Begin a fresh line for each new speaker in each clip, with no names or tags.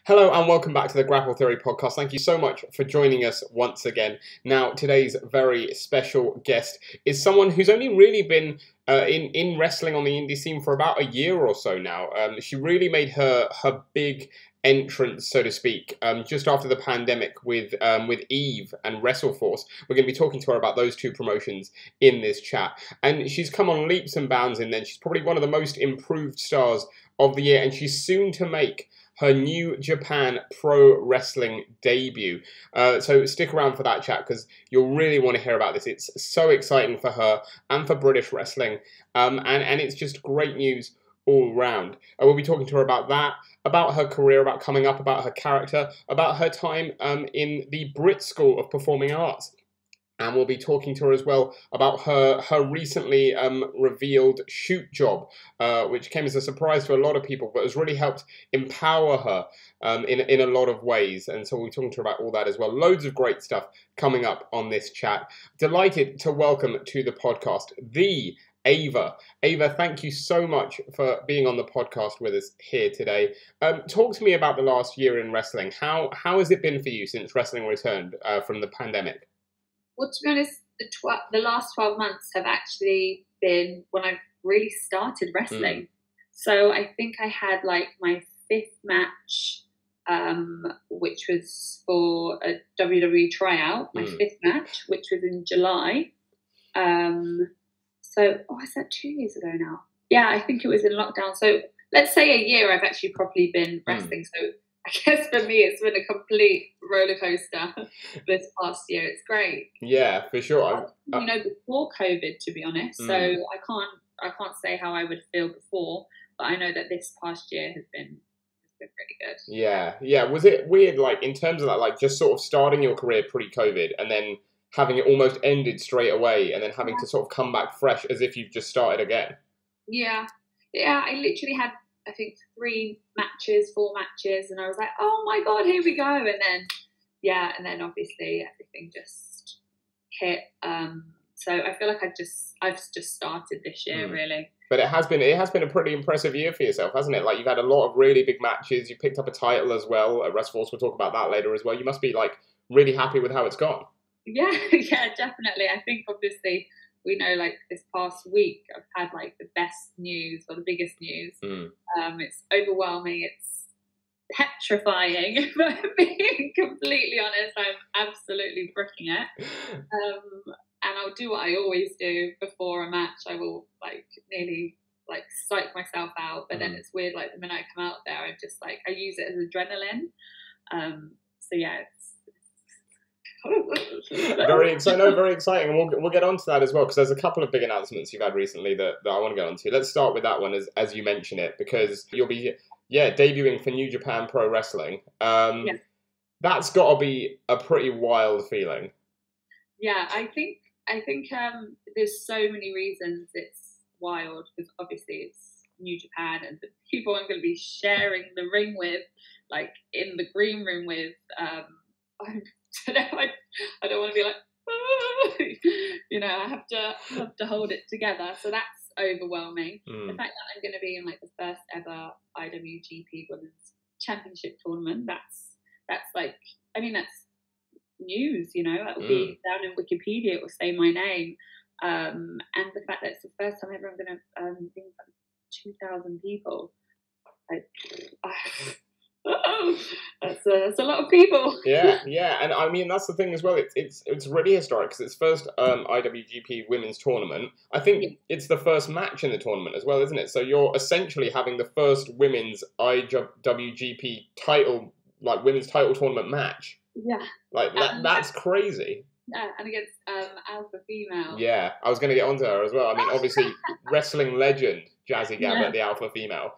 Hello and welcome back to the Grapple Theory podcast. Thank you so much for joining us once again. Now, today's very special guest is someone who's only really been in wrestling on the indie scene for about a year or so now. She really made her big entrance, so to speak, just after the pandemic with EVE and Wrestleforce. We're going to be talking to her about those two promotions in this chat. And she's come on leaps and bounds in then. She's probably one of the most improved stars of the year, and she's soon to make her New Japan Pro Wrestling debut. So stick around for that chat because you'll really want to hear about this. It's so exciting for her and for British wrestling, and it's just great news all round. We'll be talking to her about that, about her career, about coming up, about her character, about her time in the BRIT School of Performing Arts. And we'll be talking to her as well about her recently revealed shoot job, which came as a surprise to a lot of people, but has really helped empower her in a lot of ways. And so we'll be talking to her about all that as well. Loads of great stuff coming up on this chat. Delighted to welcome to the podcast the Ava. Ava, thank you so much for being on the podcast with us here today. Talk to me about the last year in wrestling. How has it been for you since wrestling returned from the pandemic?
Well, to be honest, the last 12 months have actually been when I've really started wrestling. So I think I had like my 5th match, which was for a WWE tryout, my 5th match, which was in July. Is that 2 years ago now? Yeah, I think it was in lockdown. So let's say a year I've actually properly been wrestling. So I guess for me, it's been a complete roller coaster this past year. It's great.
Yeah, for sure.
Before COVID, to be honest. So I can't say how I would feel before, but I know that this past year has been pretty good.
Yeah. Was it weird, like in terms of that, like just sort of starting your career pre-COVID and then having it almost ended straight away, and then having to sort of come back fresh as if you've just started again?
Yeah. I literally had, I think, 4 matches, and I was like, oh my God, here we go. And then obviously everything just hit. So I feel like I've just started this year, really.
But it has been a pretty impressive year for yourself, hasn't it? Like you've had a lot of really big matches. You picked up a title as well at Wrestleforce. We'll talk about that later as well. You must be like really happy with how it's gone.
Yeah, definitely. I think obviously we know like this past week I've had like the best news or the biggest news. It's overwhelming. It's petrifying. But being completely honest, I'm absolutely bricking it. And I'll do what I always do before a match. I will like nearly like psych myself out. But then it's weird. Like the minute I come out there, I use it as adrenaline. So yeah.
Very exciting, and we'll get onto that as well because there's a couple of big announcements you've had recently that I want to get onto. Let's start with that one as you mention it, because you'll be debuting for New Japan Pro Wrestling. That's got to be a pretty wild feeling.
Yeah, I think there's so many reasons it's wild, because obviously it's New Japan and the people I'm going to be sharing the ring with, like in the green room with. I don't want to be like, I have to hold it together. So that's overwhelming. The fact that I'm going to be in like the first ever IWGP Women's Championship tournament, that's like, I mean, that's news, that will be down in Wikipedia, it will say my name. And the fact that it's the first time ever I'm going to think like 2,000 people. Like, that's a lot of people.
Yeah, and I mean that's the thing as well. It's really historic because it's first IWGP Women's Tournament. I think it's the first match in the tournament as well, isn't it? So you're essentially having the first women's IWGP title, like women's title tournament match.
Yeah,
like that's crazy.
Yeah, and against Alpha Female.
Yeah, I was going to get onto her as well. I mean, obviously wrestling legend Jazzy Gabba, the Alpha Female.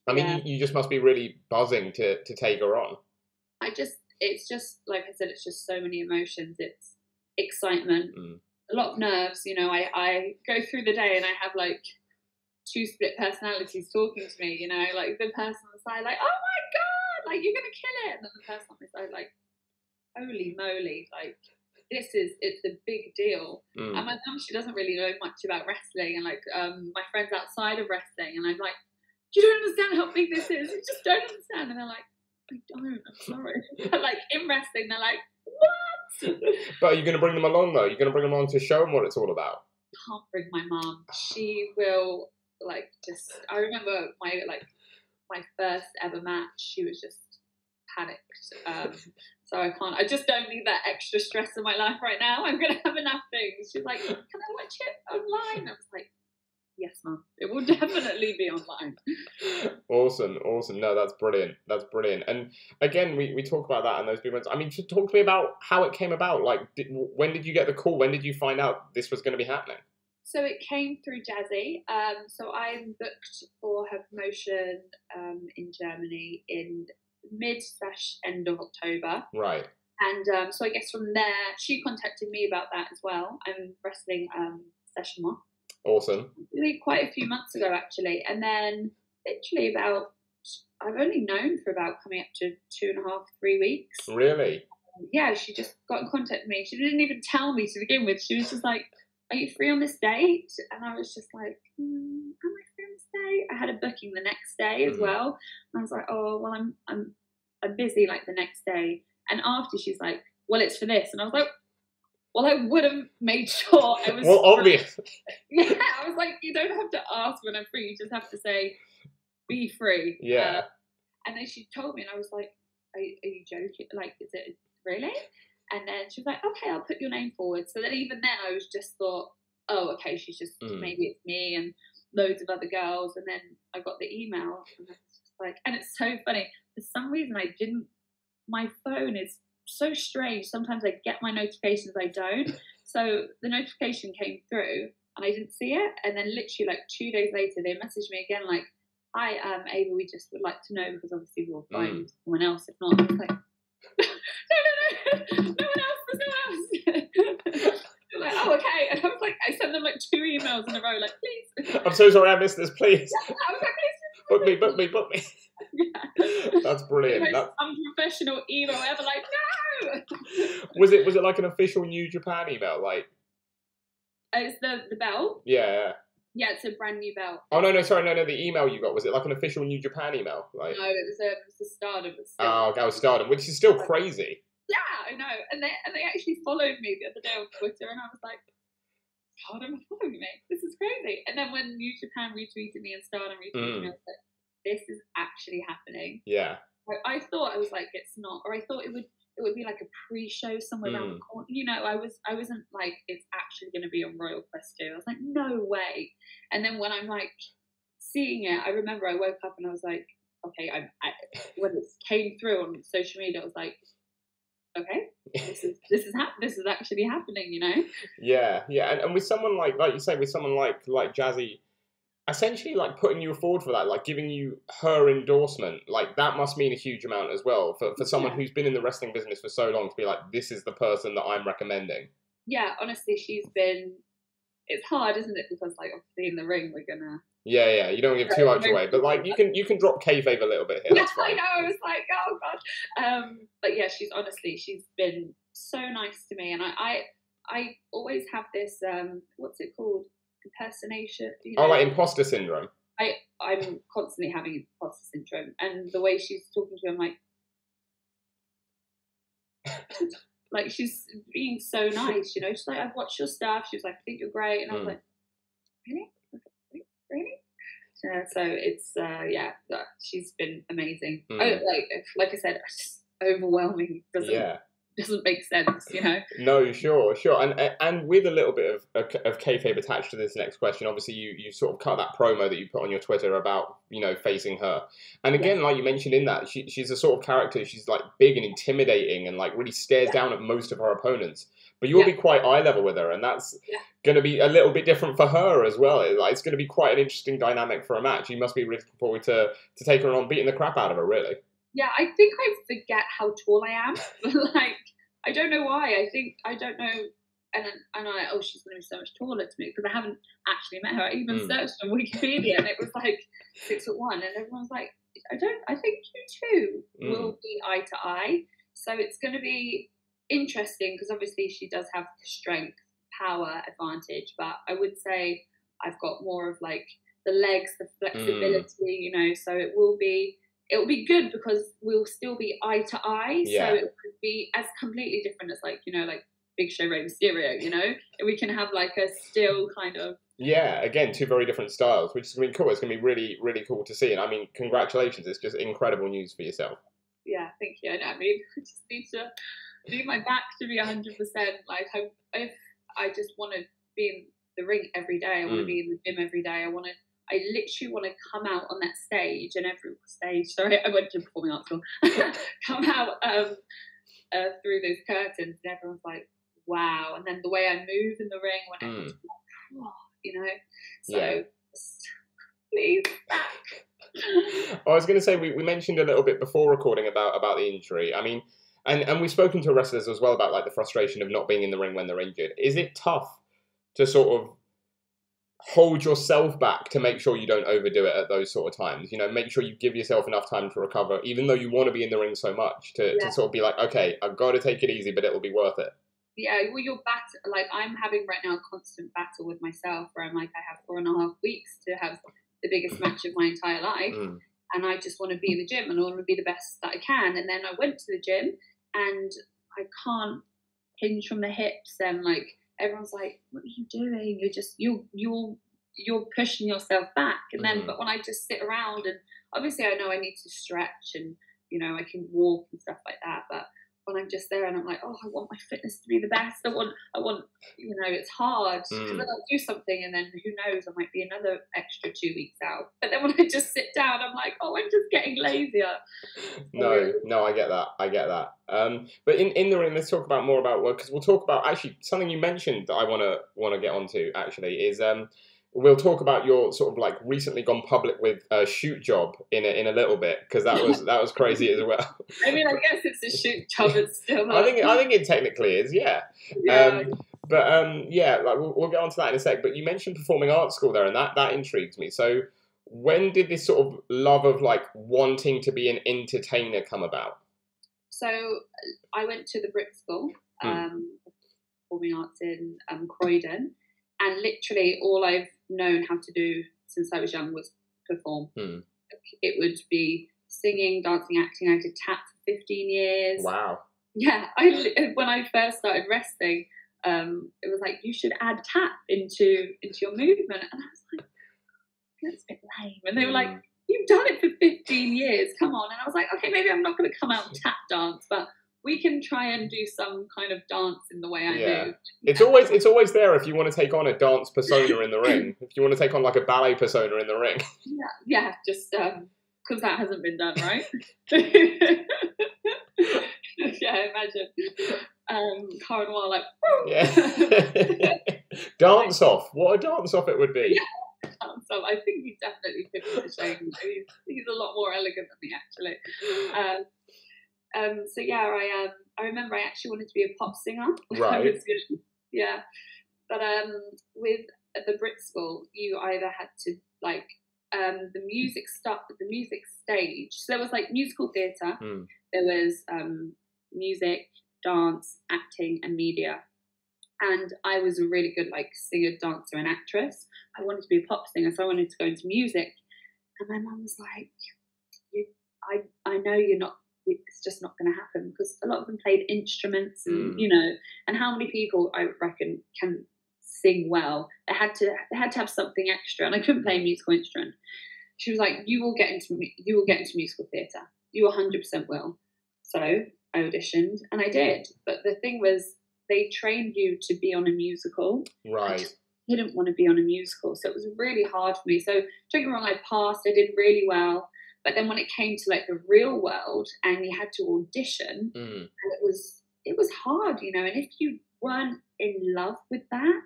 I mean, you just must be really buzzing to take her on.
It's just, like I said, it's just so many emotions. It's excitement, a lot of nerves. I go through the day and I have like 2 split personalities talking to me, like the person on the side, like, oh my God, like you're going to kill it. And then the person on the side, like, holy moly, like it's a big deal. And my mum, she doesn't really know much about wrestling. And like my friends outside of wrestling, and I'm like, you don't understand how big this is. You just don't understand. And they're like, I don't, I'm sorry. But like in wrestling, they're like, what?
But are you going to bring them along though? You're going to bring them along to show them what it's all about?
Can't bring my mom. She will like just, I remember my first ever match, she was just panicked. So I just don't need that extra stress in my life right now. I'm going to have enough things. She's like, can I watch it online? I was like, yes, Mum. It will definitely be online.
Awesome. No, that's brilliant. And again, we talk about that and those big ones. I mean, talk to me about how it came about. Like, when did you get the call? When did you find out this was going to be happening?
So it came through Jazzy. So I'm booked for her promotion in Germany in mid/end of October.
Right.
And so I guess from there, she contacted me about that as well. I'm wrestling Session 1.
Awesome.
Really quite a few months ago, actually. And then literally I've only known for about coming up to 2.5, 3 weeks.
Really?
Yeah, she just got in contact with me. She didn't even tell me to begin with. She was just like, are you free on this date? And I was just like, am I free on this date? I had a booking the next day as well. And I was like, oh, well, I'm busy like the next day. And after she's like, well, it's for this. And I was like, well, I would have made sure I was
obvious.
Yeah, I was like, you don't have to ask when I'm free. You just have to say, be free.
Yeah.
And then she told me, and I was like, are you joking? Like, is it really? And then she was like, okay, I'll put your name forward. So then even then I was just thought, oh, okay, she's just, maybe it's me and loads of other girls. And then I got the email and I was just like, and it's so funny. For some reason my phone is so strange. Sometimes I get my notifications, I don't. So the notification came through and I didn't see it. And then literally like 2 days later, they messaged me again like, hi, Ava, we just would like to know, because obviously we'll find someone else if not. I was like, no one else, there's no one else. They're like, oh, okay. And I was like, I sent them like 2 emails in a row, like, please.
I'm so sorry I missed this, please.
Yeah, I was like, please.
Book me.
Yeah.
That's brilliant.
Most unprofessional email ever, like, no.
Was it like an official New Japan email? Like,
it's the belt.
Yeah.
Yeah, it's a brand new belt.
Oh no, sorry, no. The email you got, was it like an official New Japan email? Like,
no, it was a Stardom.
Oh, that was Stardom, which is still crazy.
Yeah, I know. And they actually followed me the other day on Twitter, and I was like, Stardom are following me. This is crazy. And then when New Japan retweeted me and Stardom retweeted me, I was like, this is actually happening.
Yeah.
I thought, I was like, it's not, or I thought it would be like a pre-show somewhere around the corner. You know, I wasn't like, it's actually going to be on Royal Quest 2. I was like, no way. And then when I'm like seeing it, I remember I woke up and I was like, okay, when it came through on social media, I was like, okay, this is actually happening, you know?
Yeah. And with someone like you say, with someone like Jazzy, essentially like putting you forward for that, like giving you her endorsement, like that must mean a huge amount as well for someone who's been in the wrestling business for so long to be like, this is the person that I'm recommending.
Yeah, honestly, it's hard, isn't it? Because like obviously in the ring we're gonna.
Yeah, you don't give too much away, but like you can drop kayfabe a little bit here. That's fine.
I know. I was like, oh god. But yeah, she's been so nice to me, and I always have this what's it called, impersonation. You know?
Oh, like imposter syndrome.
I'm constantly having imposter syndrome, and the way she's talking to me, I'm like. Like, she's being so nice, you know. She's like, I've watched your stuff. She was like, I think you're great. And I was like, really? So it's, she's been amazing. Like I said, it's just overwhelming. Doesn't make sense, you know.
No, sure, and with a little bit of kayfabe attached to this next question, obviously you sort of cut that promo that you put on your Twitter about, you know, facing her, and again, like you mentioned in that, she's a sort of character. She's like big and intimidating, and like really stares down at most of her opponents. But you'll be quite eye level with her, and that's going to be a little bit different for her as well. It's going to be quite an interesting dynamic for a match. You must be really looking forward to taking her on, beating the crap out of her, really.
Yeah, I think I forget how tall I am. Like, I don't know why. I don't know. And I'm like, oh, she's going to be so much taller to me, because I haven't actually met her. I even searched on Wikipedia and it was like 6'1", and everyone's like, I think you two will be eye to eye. So it's going to be interesting, because obviously she does have the strength, power advantage, but I would say I've got more of like the legs, the flexibility, you know. So it will be good because we'll still be eye to eye.
Yeah.
So it could be as completely different as like, you know, like Big Show, Rey Mysterio, you know, and we can have like a still kind of.
Yeah, again, two very different styles, which is going to be cool. It's going to be really, really cool to see. And I mean, congratulations. It's just incredible news for yourself.
Yeah, thank you. I mean, I just need to do my back to be 100%. Like, if I just want to be in the ring every day, I want to be in the gym every day. I literally want to come out on that stage and sorry, I went to performing arts school, come out through those curtains and everyone's like, wow. And then the way I move in the ring when everyone's like, oh, you know, so please back.
I was going to say, we mentioned a little bit before recording about the injury. I mean, and we've spoken to wrestlers as well about like the frustration of not being in the ring when they're injured. Is it tough to sort of hold yourself back to make sure you don't overdo it at those sort of times? You know, make sure you give yourself enough time to recover, even though you want to be in the ring so much, to sort of be like, okay, I've got to take it easy, but it'll be worth it.
Yeah, well, like I'm having right now a constant battle with myself where I'm like, I have 4.5 weeks to have the biggest match of my entire life. And I just want to be in the gym and I want to be the best that I can. And then I went to the gym and I can't hinge from the hips and like, everyone's like, what are you doing? You're just, you're pushing yourself back. And then, but when I just sit around and obviously I know I need to stretch and, you know, I can walk and stuff like that. But when I'm just there and I'm like, oh, I want my fitness to be the best. I want, you know, it's hard because then I'll do something and then who knows, I might be another extra 2 weeks out. But then when I just sit down, I'm like, oh, I'm just getting lazier.
No, I get that. But in the ring, let's talk about more about work because we'll talk about actually something you mentioned that I want to get onto actually is we'll talk about your sort of like recently gone public with a shoot job in a little bit because that was crazy as well.
I mean, I guess it's a shoot job. It's still.
I think it technically is, yeah. Yeah, like we'll get onto that in a sec. But you mentioned performing arts school there, and that intrigues me. So when did this sort of love of like wanting to be an entertainer come about?
So I went to the BRIT school, performing arts in Croydon. And literally all I've known how to do since I was young was perform. It would be singing, dancing, acting. I did tap for 15 years.
Wow.
Yeah. When I first started wrestling, it was like, you should add tap into your movement. And I was like, that's a bit lame. And they were like, you've done it for 15 years. Come on. And I was like, okay, maybe I'm not going to come out and tap dance, but we can try and do some kind of dance in the way I move.
It's always there if you want to take on a dance persona in the ring. If you want to take on like a ballet persona in the ring.
Yeah, just because that hasn't been done, right? Yeah, imagine. Karen Wall like, woo!
Yeah. Dance off. What a dance off it would be.
Yeah. So I think he definitely put me to shame. He's a lot more elegant than me, actually. So yeah, I remember I actually wanted to be a pop singer.
Right.
Yeah. But with the BRIT school, you either had to like the music stage. So there was like musical theatre. There was music, dance, acting, and media. And I was a really good like singer, dancer, and actress. I wanted to be a pop singer, so I wanted to go into music. And my mum was like, I know you're not. It's just not going to happen because a lot of them played instruments and you know, and how many people I reckon can sing well. They had to have something extra, and I couldn't play a musical instrument. She was like, you will get into musical theatre. You 100% will. So I auditioned and I did. But the thing was, they trained you to be on a musical.
Right.
I just didn't want to be on a musical, so it was really hard for me. So don't get me wrong, I passed. I did really well. But then when it came to like the real world and you had to audition, and it was hard, you know. And if you weren't in love with that,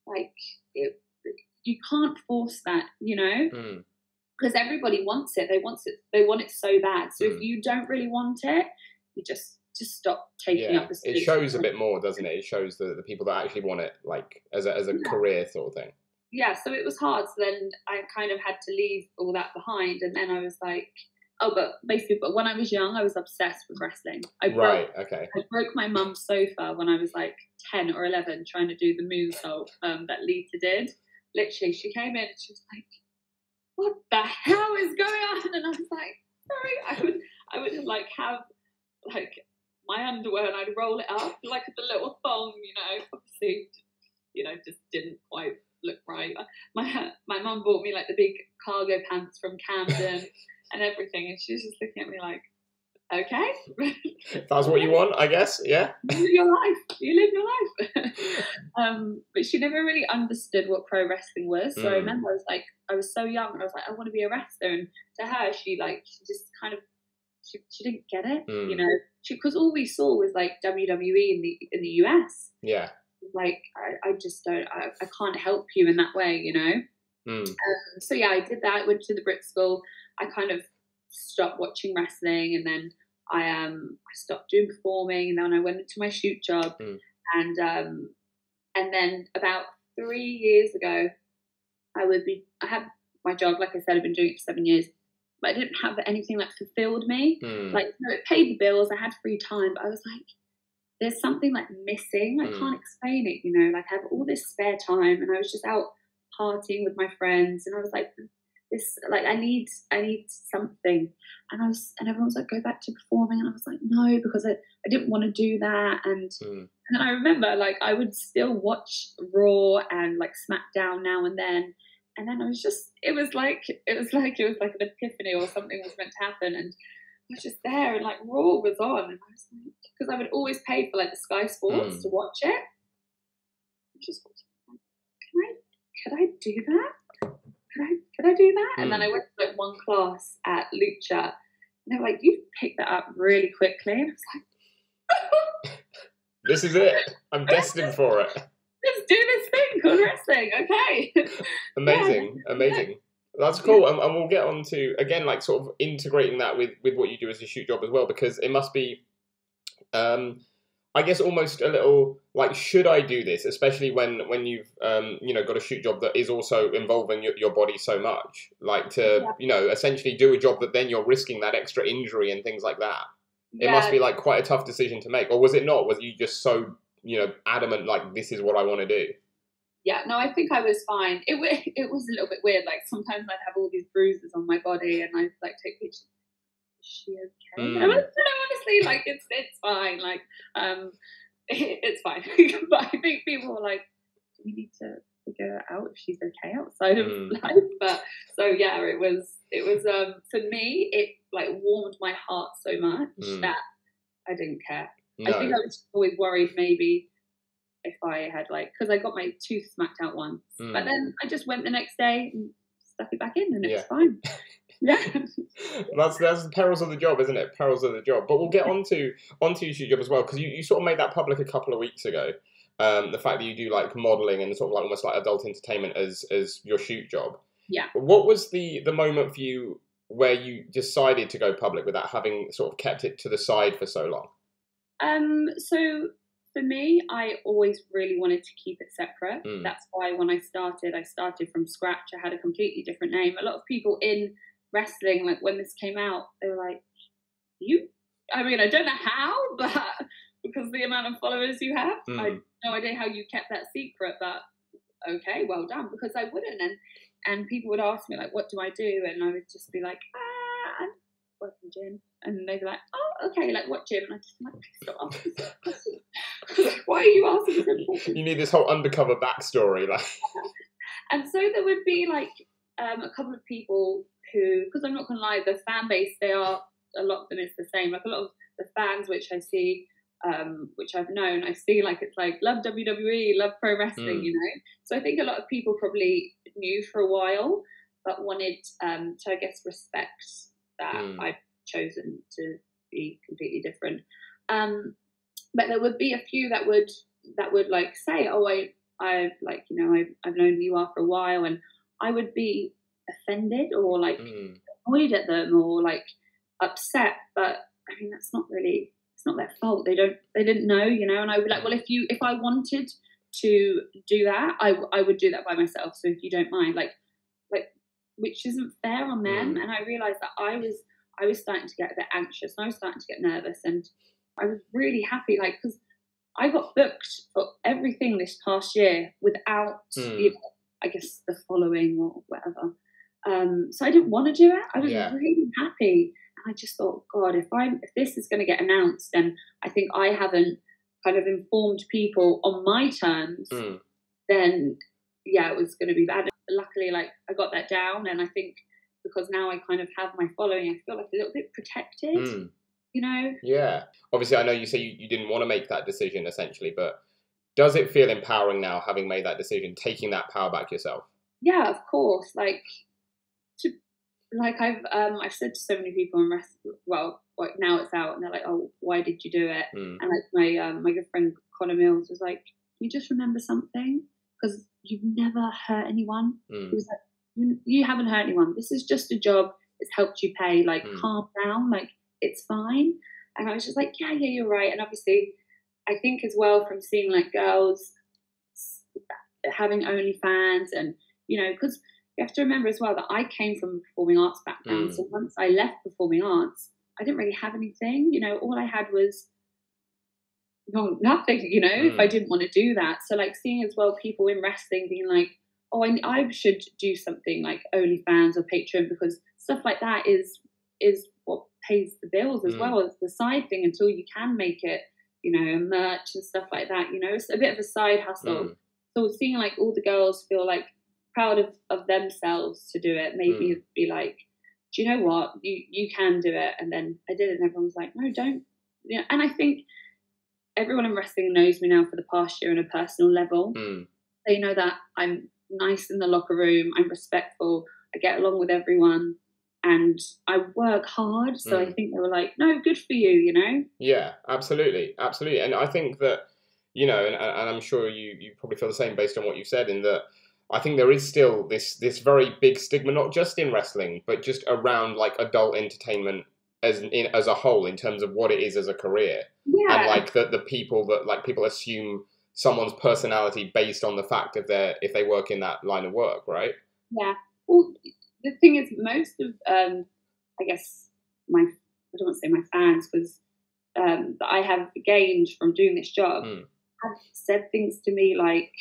like you can't force that, you know, because everybody wants it. They want it so bad. So if you don't really want it, you just stop taking up the space.
It shows a bit more, doesn't it? It shows the people that actually want it, like as a career sort of thing.
Yeah, so it was hard. So then I kind of had to leave all that behind. And then I was like, but when I was young, I was obsessed with wrestling. I broke my mum's sofa when I was like 10 or 11 trying to do the moonsault that Lita did. Literally, she came in and she was like, like have like my underwear and I'd roll it up like the little thong, obviously, just didn't quite look right. My mum bought me like the big cargo pants from Camden and everything, and she was just looking at me like, okay.
That's what you want, I guess. Yeah.
You live your life. You live your life. But she never really understood what pro wrestling was. So I remember I was so young, and I was like, I want to be a wrestler. And to her, she just kind of, she didn't get it, because all we saw was like WWE in the US.
Yeah.
Like I just don't. I can't help you in that way, So yeah, I did that. Went to the BRIT school. I kind of stopped watching wrestling, and then I stopped doing performing, and then I went into my shoot job, and then about 3 years ago, I had my job, like I said, I've been doing it for 7 years, but I didn't have anything that fulfilled me. Like, it paid the bills, I had free time, but I was like, there's something like missing. I can't explain it, like I have all this spare time, and I was just out partying with my friends, and I was like, this, like, I need something, and everyone was like, go back to performing, and I was like, no, because I didn't want to do that, and then I remember, like, I would still watch Raw and like SmackDown now and then I was just, it was like an epiphany, or something was meant to happen, and I was just there, and like Raw was on, and I was like, because I would always pay for like the Sky Sports to watch it. I just like, could I do that? Could I do that? And then I went to like one class at Lucha, and they were like, you picked that up really quickly, and I was like,
this is it. I'm destined for it.
Let's do this thing called wrestling, okay?
Amazing. That's cool, and we'll get on to, again, like, sort of integrating that with what you do as a shoot job as well, because it must be, I guess, almost a little, like, should I do this? Especially when you've, got a shoot job that is also involving your body so much, like, to, essentially do a job that then you're risking that extra injury and things like that. It must be, like, quite a tough decision to make, or was it not? Was you just so, adamant, like, this is what I want to do?
Yeah, no, I think I was fine. It was a little bit weird. Like, sometimes I'd have all these bruises on my body, and I'd like take pictures. Is she okay? I was, honestly, like, it's fine. Like, it's fine. But I think people were like, do we need to figure out if she's okay outside of life? But so yeah, it was for me, it like warmed my heart so much that I didn't care. No. I think I was always worried maybe if I had, like, because I got my tooth smacked out once, but then I just went the next day and stuck it back in, and it's fine. Yeah. That's
the perils of the job, isn't it? Perils of the job. But we'll get onto your shoot job as well, because you sort of made that public a couple of weeks ago. The fact that you do like modelling and sort of like almost like adult entertainment as your shoot job.
Yeah.
What was the moment for you where you decided to go public without having sort of kept it to the side for so long?
So for me, I always really wanted to keep it separate. That's why when I started from scratch. I had a completely different name. A lot of people in wrestling, like when this came out, they were like, I mean, I don't know how, but because the amount of followers you have, I have no idea how you kept that secret, but okay, well done, because I wouldn't. And people would ask me, like, what do I do? And I would just be like, I'm working gym. And they'd be like, oh, okay, like what gym? And I just like, stop. Why are you asking this?
You need this whole undercover backstory, like.
And so there would be like a couple of people who, because I'm not gonna lie, the fan base, a lot of them is the same. Like a lot of the fans which I see, which I've known, I see like it's like love WWE, love pro wrestling, So I think a lot of people probably knew for a while, but wanted to, I guess, respect that I've chosen to be completely different. But there would be a few that would like say, oh, I've like, I've known who you are for a while, and I would be offended or like annoyed at them or like upset. But I mean, it's not their fault. They didn't know, and I would be like, well, if I wanted to do that, I would do that by myself. So if you don't mind, like which isn't fair on them. And I realized that I was starting to get a bit anxious, and I was starting to get nervous, and I was really happy, like, because I got booked for everything this past year without, I guess, the following or whatever. So I didn't want to do it. I was really happy. I just thought, God, if this is going to get announced, and I think I haven't kind of informed people on my terms, then yeah, it was going to be bad. Luckily, like, I got that down, and I think because now I kind of have my following, I feel like a little bit protected, you know?
Yeah. Obviously, I know you say you didn't want to make that decision, essentially, but does it feel empowering now, having made that decision, taking that power back yourself?
Yeah, of course. Like I've said to so many people in well, like, now it's out, and they're like, "Oh, why did you do it?" And like my good friend Connor Mills was like, "You just remember something, because you've never hurt anyone." He was like, "You haven't hurt anyone. This is just a job. It's helped you pay. Like, calm down. Like, it's fine." And I was just like, "Yeah, you're right." And obviously, I think as well, from seeing like girls having OnlyFans, and you know, because you have to remember as well that I came from a performing arts background. So once I left performing arts, I didn't really have anything. You know, all I had was nothing, you know, if I didn't want to do that. So like seeing as well people in wrestling being like, "Oh, I should do something like OnlyFans or Patreon," because stuff like that is what pays the bills as well as the side thing until you can make it, you know, merch and stuff like that. You know, it's a bit of a side hustle. So seeing like all the girls feel like proud of themselves to do it made me be like, do you know what, you can do it. And then I did it, and everyone was like, "No, don't." You know, and I think everyone in wrestling knows me now for the past year on a personal level. They know that I'm nice in the locker room, I'm respectful, I get along with everyone, and I work hard. So I think they were like, "No, good for you," you know?
Yeah, absolutely. And I think that, you know, and I'm sure you probably feel the same based on what you've said, in that I think there is still this very big stigma, not just in wrestling, but just around like adult entertainment as a whole, in terms of what it is as a career.
Yeah.
And like the people that, like, people assume someone's personality based on the fact of if they work in that line of work, right?
Yeah. Well, the thing is, most of I guess I don't want to say my fans, because that I have gained from doing this job have said things to me like,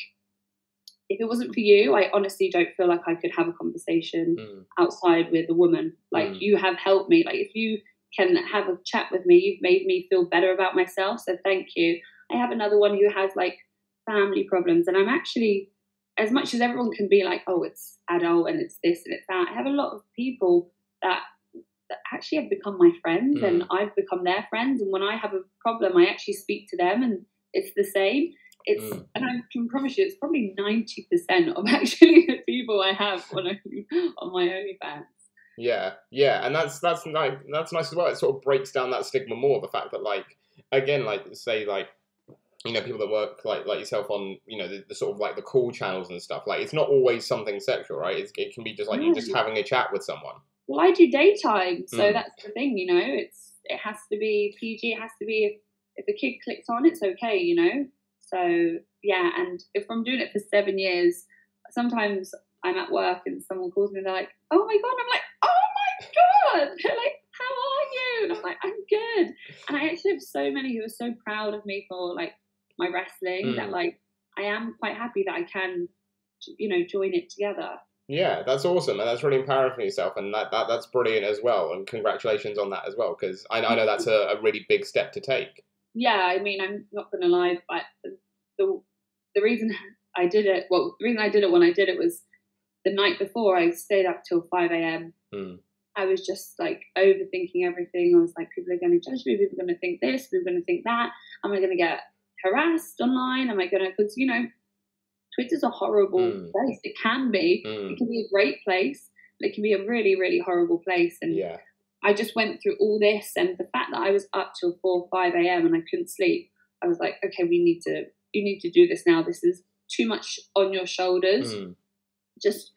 if it wasn't for you, I honestly don't feel like I could have a conversation outside with a woman. Like, you have helped me. Like, if you can have a chat with me, you've made me feel better about myself. So thank you. I have another one who has like family problems, and I'm actually, as much as everyone can be like, "Oh, it's adult and it's this and it's that," I have a lot of people that actually have become my friends, and I've become their friends. And when I have a problem, I actually speak to them, and it's the same. And I can promise you, it's probably 90% of actually the people I have on my OnlyFans.
Yeah, and that's nice as well. It sort of breaks down that stigma more. The fact that, like, again, like, say, like, you know, people that work like yourself on, you know, the sort of like the cool channels and stuff. Like, it's not always something sexual, right? It can be just like you're just having a chat with someone.
Well, I do daytime, so that's the thing, you know. It has to be PG. It has to be, if a kid clicks on, it's okay, you know. So yeah, and if I'm doing it for 7 years, sometimes I'm at work and someone calls me and they're like, "Oh my God," I'm like, "Oh my God," they're like, "How are you?" And I'm like, "I'm good." And I actually have so many who are so proud of me for like my wrestling that, like, I am quite happy that I can, you know, join it together.
Yeah, that's awesome, and that's really empowering for yourself, and that's brilliant as well. And congratulations on that as well, because I know that's a really big step to take.
Yeah, I mean, I'm not going to lie, but the reason I did it, well, the reason I did it when I did it was the night before I stayed up till 5 a.m. I was just like overthinking everything. I was like, people are going to judge me, people are going to think this, people are going to think that. Am I going to get harassed online? Am I going to, because, you know, Twitter's a horrible place. It can be. It can be a great place, but it can be a really, really horrible place. And
yeah.
I just went through all this, and the fact that I was up till 4, 5 a.m. and I couldn't sleep, I was like, okay, you need to do this now. This is too much on your shoulders. Just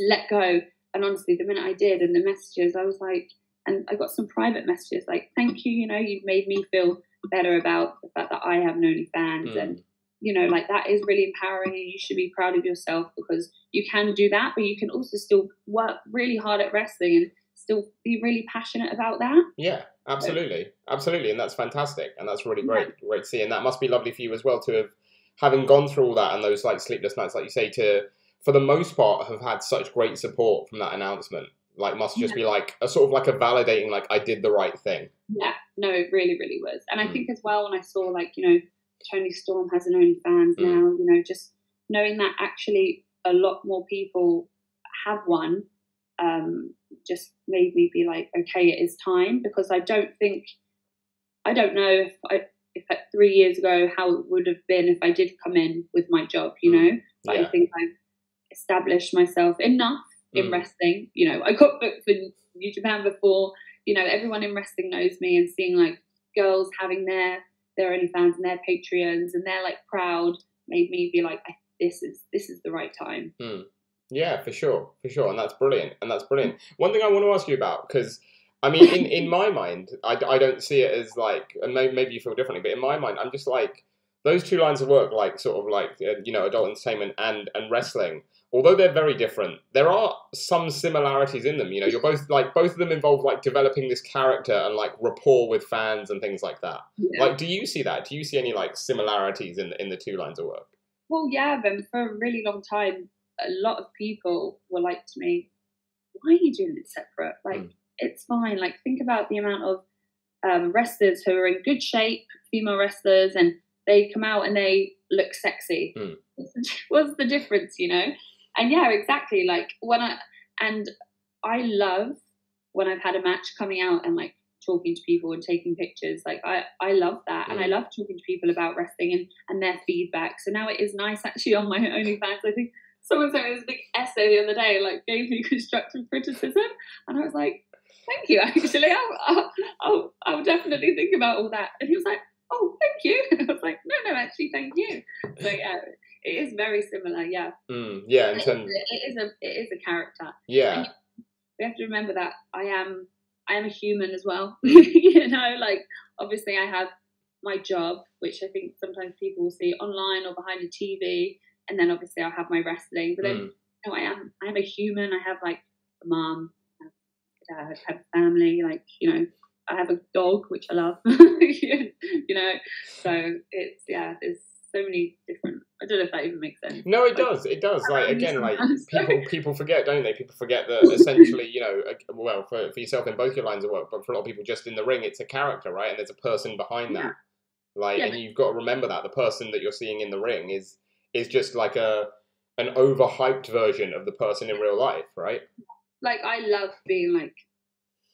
let go. And honestly, the minute I did, and the messages, I was like, and I got some private messages like, "Thank you, you know, you've made me feel better about the fact that I have OnlyFans." And, you know, like, that is really empowering, and you should be proud of yourself, because you can do that, but you can also still work really hard at wrestling and still be really passionate about that.
Yeah, absolutely. And that's fantastic, and that's really great to see. And that must be lovely for you as well, to have, having gone through all that and those like sleepless nights, like you say, to, for the most part, have had such great support from that announcement. Like, must just be like a sort of like a validating, like, I did the right thing.
Yeah, no, it really, really was. And I think as well, when I saw, like, you know, Tony Storm has an OnlyFans now, you know, just knowing that actually a lot more people have one, just made me be like, okay, it is time, because I don't know if 3 years ago how it would have been if I did come in with my job, you know. But I think I've established myself enough in wrestling. You know, I got booked for New Japan before. You know, everyone in wrestling knows me, and seeing like girls having their OnlyFans and their Patreons, and they're like proud, made me be like, this is the right time.
Yeah, for sure, and that's brilliant. One thing I want to ask you about, because I mean, in my mind, I don't see it as like, and maybe you feel differently, but in my mind, I'm just like, those two lines of work, like sort of like, you know, adult entertainment and wrestling, although they're very different, there are some similarities in them. You know, you're both of them involve like developing this character and like rapport with fans and things like that. Yeah. Like, do you see that? Do you see any like similarities in the two lines of work?
Well, yeah, then for a really long time, a lot of people were like to me, why are you doing it separate? Like, it's fine. Like, think about the amount of wrestlers who are in good shape, female wrestlers, and they come out and they look sexy. What's the difference, you know? And yeah, exactly. Like, I love when I've had a match coming out and like talking to people and taking pictures. Like, I love that. And I love talking to people about wrestling and their feedback. So now it is nice actually on my OnlyFans. I think someone sent me this big essay the other day, like gave me constructive criticism. And I was like, thank you, actually. I'll definitely think about all that. And he was like, oh, thank you. And I was like, no, actually, thank you. So yeah, it is very similar. Yeah.
Yeah.
It is a character.
Yeah.
And we have to remember that I am a human as well. You know, like obviously I have my job, which I think sometimes people will see online or behind a TV, and then obviously I'll have my wrestling. But then, no, I am a human. I have like a mom, I have a family, like, you know, I have a dog, which I love, you know, so it's, yeah, there's so many different, I don't know if that even makes sense.
No, it does. Like, again, like people forget, don't they? People forget that essentially, you know, well, for yourself in both your lines of work, but for a lot of people just in the ring, it's a character, right? And there's a person behind that. Like, and you've got to remember that the person that you're seeing in the ring is just like an overhyped version of the person in real life, right?
Like, I love being like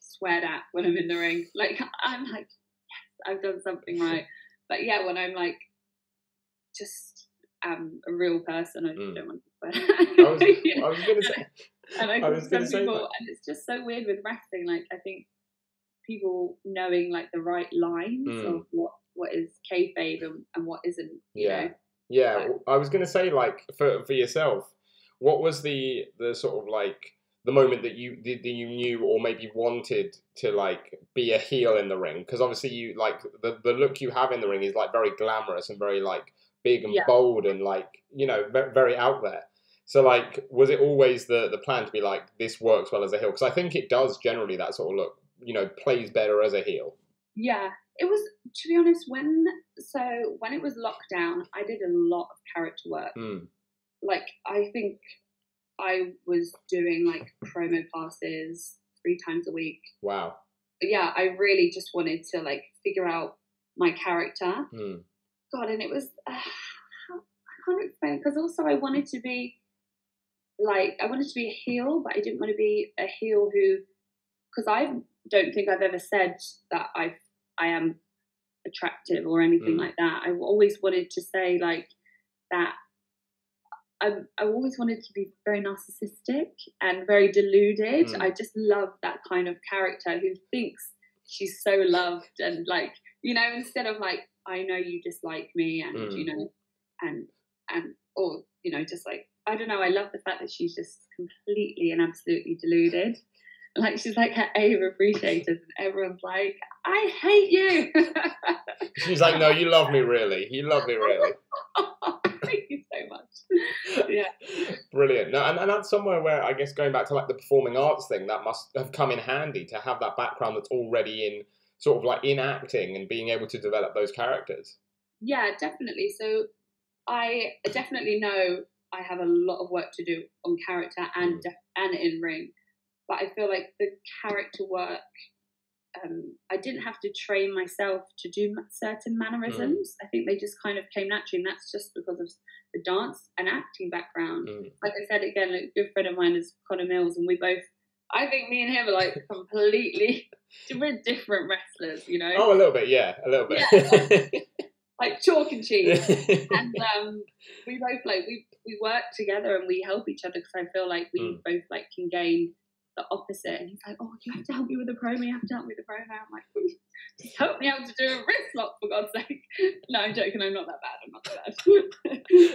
sweared at when I'm in the ring. Like, I'm like, yes, I've done something right. But yeah, when I'm like just a real person, I don't want to swear.
I was going to say.
And I think some people, and it's just so weird with wrestling. Like, I think people knowing like the right lines of what is kayfabe and what isn't. You know?
Yeah. I was going to say, like, for yourself, what was the sort of like the moment that you knew or maybe wanted to like be a heel in the ring? Because obviously you like the look you have in the ring is like very glamorous and very like big and bold and like, you know, very out there. So like, was it always the plan to be like, this works well as a heel? Because I think it does generally, that sort of look, you know, plays better as a heel.
Yeah, it was, to be honest, when it was lockdown, I did a lot of character work. Like, I think I was doing like promo classes 3 times a week.
Wow.
But yeah, I really just wanted to like figure out my character. God, and it was, I can't explain, because also I wanted to be a heel, but I didn't want to be a heel who, because I don't think I've ever said that I am attractive or anything like that. I always wanted to say like that I always wanted to be very narcissistic and very deluded. I just love that kind of character who thinks she's so loved, and like, you know, instead of like, I know you dislike me, and you know, and or, you know, just like, I don't know, I love the fact that she's just completely and absolutely deluded. Like, she's like her Ava appreciators, and everyone's like, I hate you.
She's like, no, you love me really. You love me really.
Thank you so much. Yeah.
Brilliant. No, and that's somewhere where, I guess, going back to like the performing arts thing, that must have come in handy to have that background that's already in sort of like in acting and being able to develop those characters.
Yeah, definitely. So I definitely know I have a lot of work to do on character and in ring. but I feel like the character work, I didn't have to train myself to do certain mannerisms. I think they just kind of came naturally, and that's just because of the dance and acting background. Like I said, again, a good friend of mine is Connor Mills, and we both, I think me and him are like completely, we're different wrestlers, you know?
Oh, a little bit, yeah, a little bit.
Yeah, like chalk and cheese. And we both like, we work together and we help each other, because I feel like we both like can gain the opposite. And he's like, oh, you have to help me with the promo, you have to help me with the promo. I'm like, just help me out to do a wrist lock, for God's sake. No, I'm joking, I'm not that bad.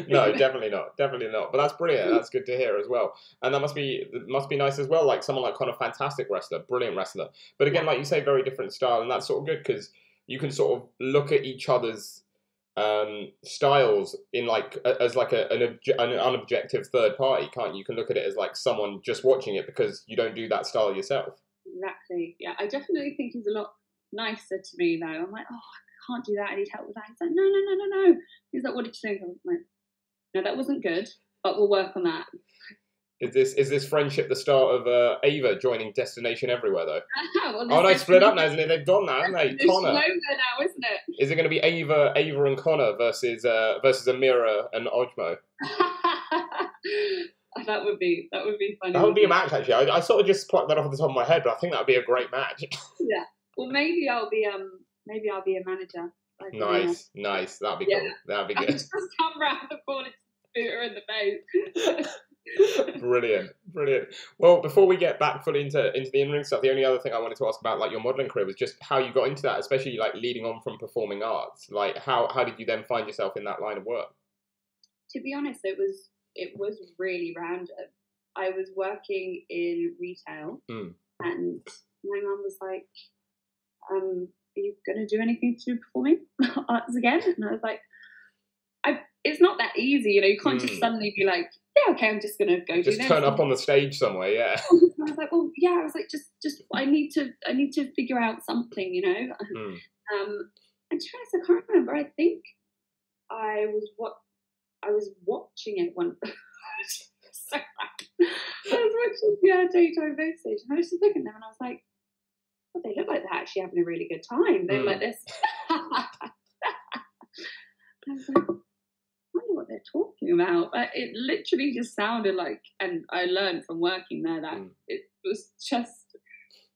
No, definitely not, but that's brilliant. That's good to hear as well. And that must be nice as well, like someone like Connor, fantastic wrestler, brilliant wrestler, but again, like you say, very different style, and that's sort of good, because you can sort of look at each other's styles in like as like an unobjective third party, can't you? You can look at it as like someone just watching it, because you don't do that style yourself.
Exactly. Yeah, I definitely think he's a lot nicer to me though. I'm like, oh, I can't do that, I need help with that. He's like, no. He's like, what did you think? I'm like, no, that wasn't good, but we'll work on that.
Is this friendship the start of Ava joining Destination Everywhere though?
Well,
oh no, split up now, isn't it? They've gone now, haven't they? Connor
now, isn't it?
Is it going to be Ava and Connor versus Amira and Ojmo?
That would be funny.
That would be a match, actually. I sort of just plucked that off the top of my head, but I think that would be a great match.
Yeah. Well, maybe I'll be a manager.
Nice. That'd be cool. That'd be good.
Just come round the corner, boot her in the face.
Brilliant. Well, before we get back fully into the in-ring stuff, the only other thing I wanted to ask about, like your modelling career, was just how you got into that, especially like leading on from performing arts. Like how did you then find yourself in that line of work?
To be honest, it was really random. I was working in retail, and my mum was like, "Are you going to do anything to do performing arts again?" And I was like, it's not that easy, you know. You can't just suddenly be like, yeah, okay, I'm just gonna go do this.
Just turn up on the stage somewhere, yeah.
I was like, well, yeah. I was like, just I need to figure out something, you know. And to be honest, I can't remember. I think I was watching it one. So I was watching daytime backstage, and I was just looking at them, and I was like, well, they look like they're actually having a really good time. They're like this. I was like, what they're talking about, but it literally just sounded like, and I learned from working there that it was just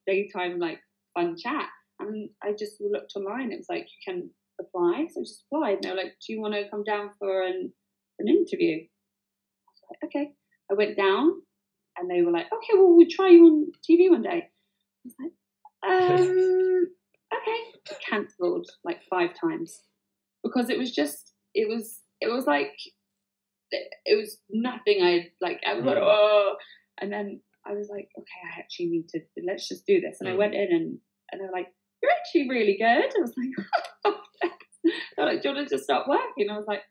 daytime like fun chat, and I just looked online. It was like, you can apply, so I just applied. And they were like, do you want to come down for an interview? I was like, okay. I went down, and they were like, okay, well, we'll try you on TV one day. I was like, okay. Cancelled like 5 times, because it was like, it was nothing I was like, oh. And then I was like, okay, I actually need to, let's just do this. And I went in, and they were like, you're actually really good. I was like, oh, thanks. They're like, do you want to just start working? I was like,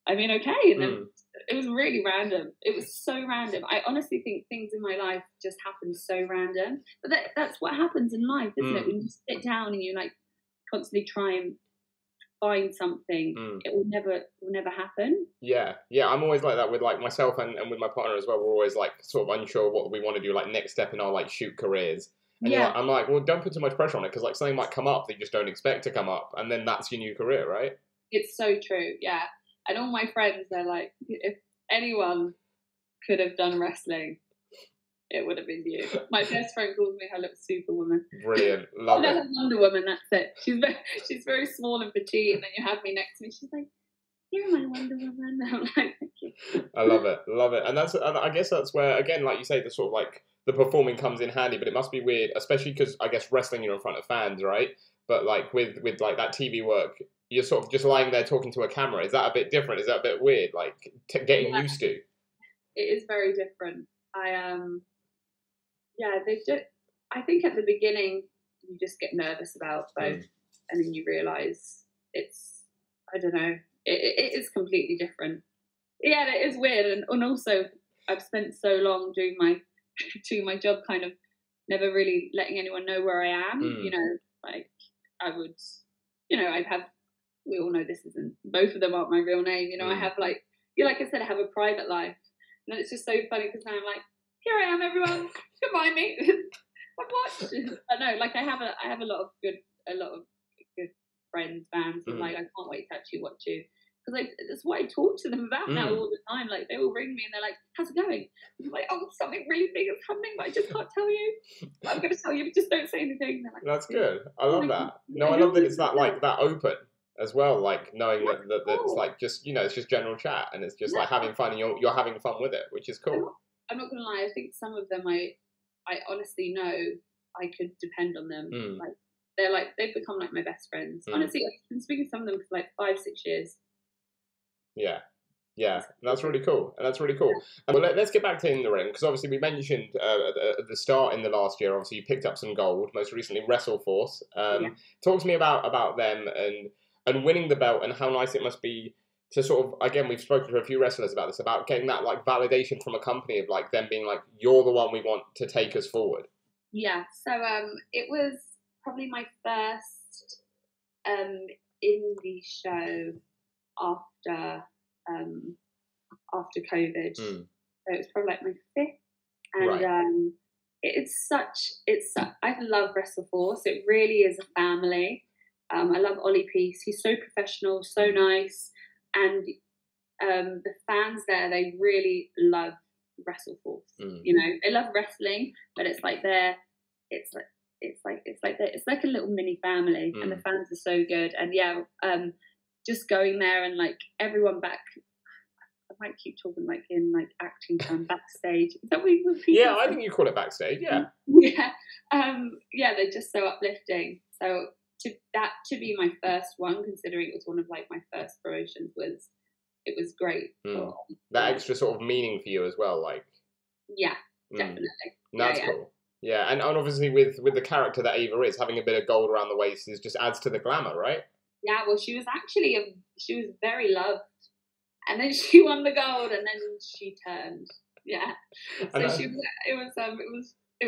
I mean, okay. And then it was really random. It was so random. I honestly think things in my life just happen so random. But that's what happens in life, isn't it? When you sit down and you like constantly try and find something, it will never happen. Yeah,
I'm always like that with like myself and with my partner as well. We're always like sort of unsure what we want to do, like next step in our like shoot careers. And like, I'm like, well, don't put too much pressure on it, because like something might come up that you just don't expect to come up, and then that's your new career, right?
It's so true. Yeah. And all my friends, they're like, if anyone could have done wrestling, it would have been you. My best friend calls me her little superwoman.
Brilliant. Love it.
Wonder Woman, that's it. She's very small and petite, and then you have me next to me. She's like, you're my Wonder Woman. I'm like, thank you.
I love it. And I guess that's where, again, like you say, the sort of like the performing comes in handy, but it must be weird, especially because I guess wrestling, you're in front of fans, right? But like with like that TV work, you're sort of just lying there talking to a camera. Is that a bit different? Is that a bit weird? Like getting used to?
It is very different. I think at the beginning you just get nervous about both, and then you realise it's, I don't know, it is completely different. Yeah, it is weird, and also I've spent so long doing my job, kind of never really letting anyone know where I am. You know, like I would, you know, we all know this isn't, both of them aren't my real name. You know, I have like I said, I have a private life, and it's just so funny because now I'm like, here I am, everyone. Goodbye, me. I've watched. I know, like I have a lot of good friends, fans, and like I can't wait to actually watch you. Because that's what I talk to them about now all the time. Like they will ring me and they're like, "How's it going?" I'm like, "Oh, something really big is happening, but I just can't tell you. I'm going to tell you, but just don't say anything." Like,
that's good. I love that. No, I love that it's that like that open as well. Like knowing that it's like just it's just general chat and it's just like having fun and you're having fun with it, which is cool.
I'm not going to lie. I think some of them I honestly know I could depend on them. Like they've become like my best friends. Honestly, I've been speaking to some of them for like 5-6 years.
Yeah, that's really cool. Well, let's get back to in the ring because obviously we mentioned at the start in the last year. Obviously, you picked up some gold. Most recently, WrestleForce. Talk to me about them and winning the belt and how nice it must be to sort of again. We've spoken to a few wrestlers about this about getting that like validation from a company of like them being like you're the one we want to take us forward.
Yeah. So it was probably my first indie show after COVID. So it was probably like my 5th, and I love WrestleForce. It really is a family. I love Ollie Peace. He's so professional, so nice, and the fans there, they really love WrestleForce. They love wrestling, but it's like it's like a little mini family, and the fans are so good. And just going there and like everyone back. I might keep talking like in like acting term backstage. Is that what you
I think you call it backstage. Yeah.
They're just so uplifting. So to be my first one, considering it was one of like my first promotions, it was great.
That extra sort of meaning for you as well, like.
Yeah, definitely.
That's cool. Yeah, and obviously with the character that Ava is, having a bit of gold around the waist just adds to the glamour, right?
Yeah, well, she was very loved, and then she won the gold, and then she turned. Yeah, so it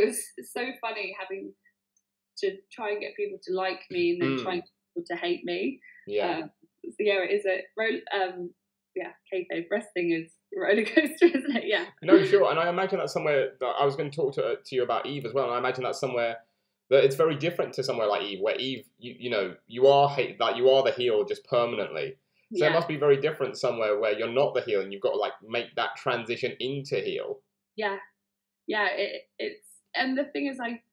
was so funny having to try and get people to like me, and then trying people to hate me.
Yeah.
It is kayfabe wrestling is a roller coaster, isn't it? Yeah.
No, sure, and I imagine that's somewhere that I was going to talk to you about Eve as well, and I imagine that's somewhere that it's very different to somewhere like Eve, where Eve, you are the heel just permanently. So it must be very different somewhere where you're not the heel and you've got to like make that transition into heel.
Yeah. It's and the thing is like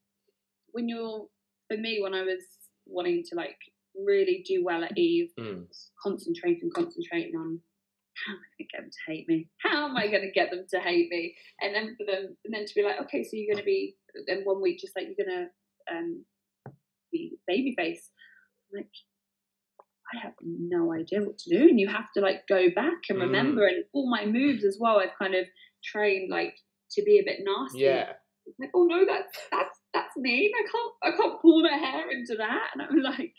when I was wanting to like really do well at Eve, concentrating on how am I going to get them to hate me? How am I going to get them to hate me? And then to be like, okay, so you're going to be, then 1 week, just like you're going to be babyface. I'm like, I have no idea what to do. And you have to like go back and remember, and all my moves as well, I've kind of trained like to be a bit nasty.
Yeah.
Like, oh no, that's mean. I can't pull my hair into that. And I'm like,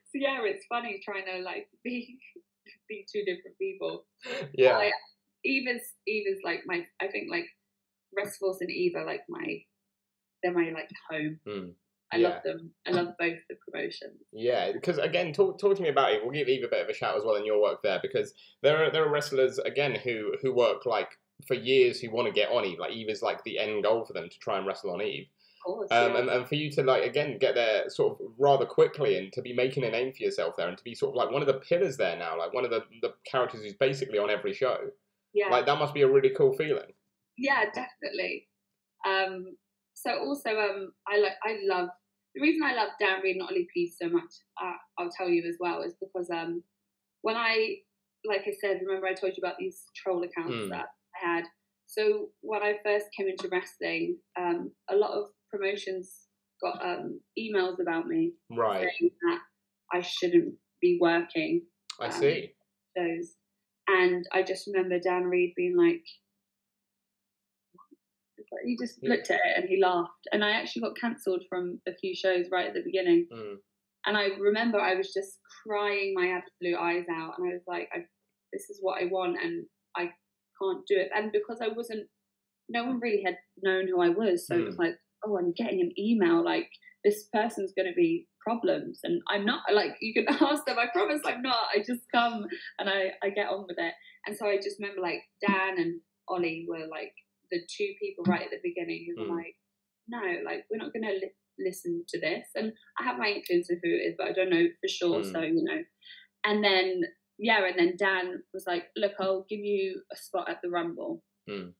so yeah, it's funny trying to like be two different people.
Yeah.
Eva's like I think like WrestleForce and Eva like they're my like home. I love them. I love both the promotions.
Yeah, because again, talk to me about Eva. We'll give Eva a bit of a shout as well in your work there, because there are wrestlers again who work like for years who want to get on Eve. Like Eve is like the end goal for them to try and wrestle on Eve.
Of course,
and for you to like again get there sort of rather quickly and to be making a name for yourself there and to be sort of like one of the pillars there now, like one of the characters who's basically on every show.
Yeah.
Like that must be a really cool feeling.
Yeah, definitely. So also I love the reason I love Dan Reed and Ollie Peace so much, I'll tell you as well, is because when like I said, remember I told you about these troll accounts that I had. So when I first came into wrestling, a lot of promotions got emails about me saying that I shouldn't be working.
I see.
Shows. And I just remember Dan Reed being like, he just looked at it and he laughed. And I actually got cancelled from a few shows right at the beginning. And I remember I was just crying my absolute eyes out. And I was like, this is what I want and I can't do it. And because no one really had known who I was. So it was like, oh, I'm getting an email, like, this person's going to be problems. And I'm not, like, you can ask them, I promise I'm not. I just come and I get on with it. And so I just remember, like, Dan and Ollie were, like, the two people right at the beginning who were like, no, like, we're not going to listen to this. And I have my inklings of who it is, but I don't know for sure. So, you know, and then, and then Dan was like, look, I'll give you a spot at the Rumble. And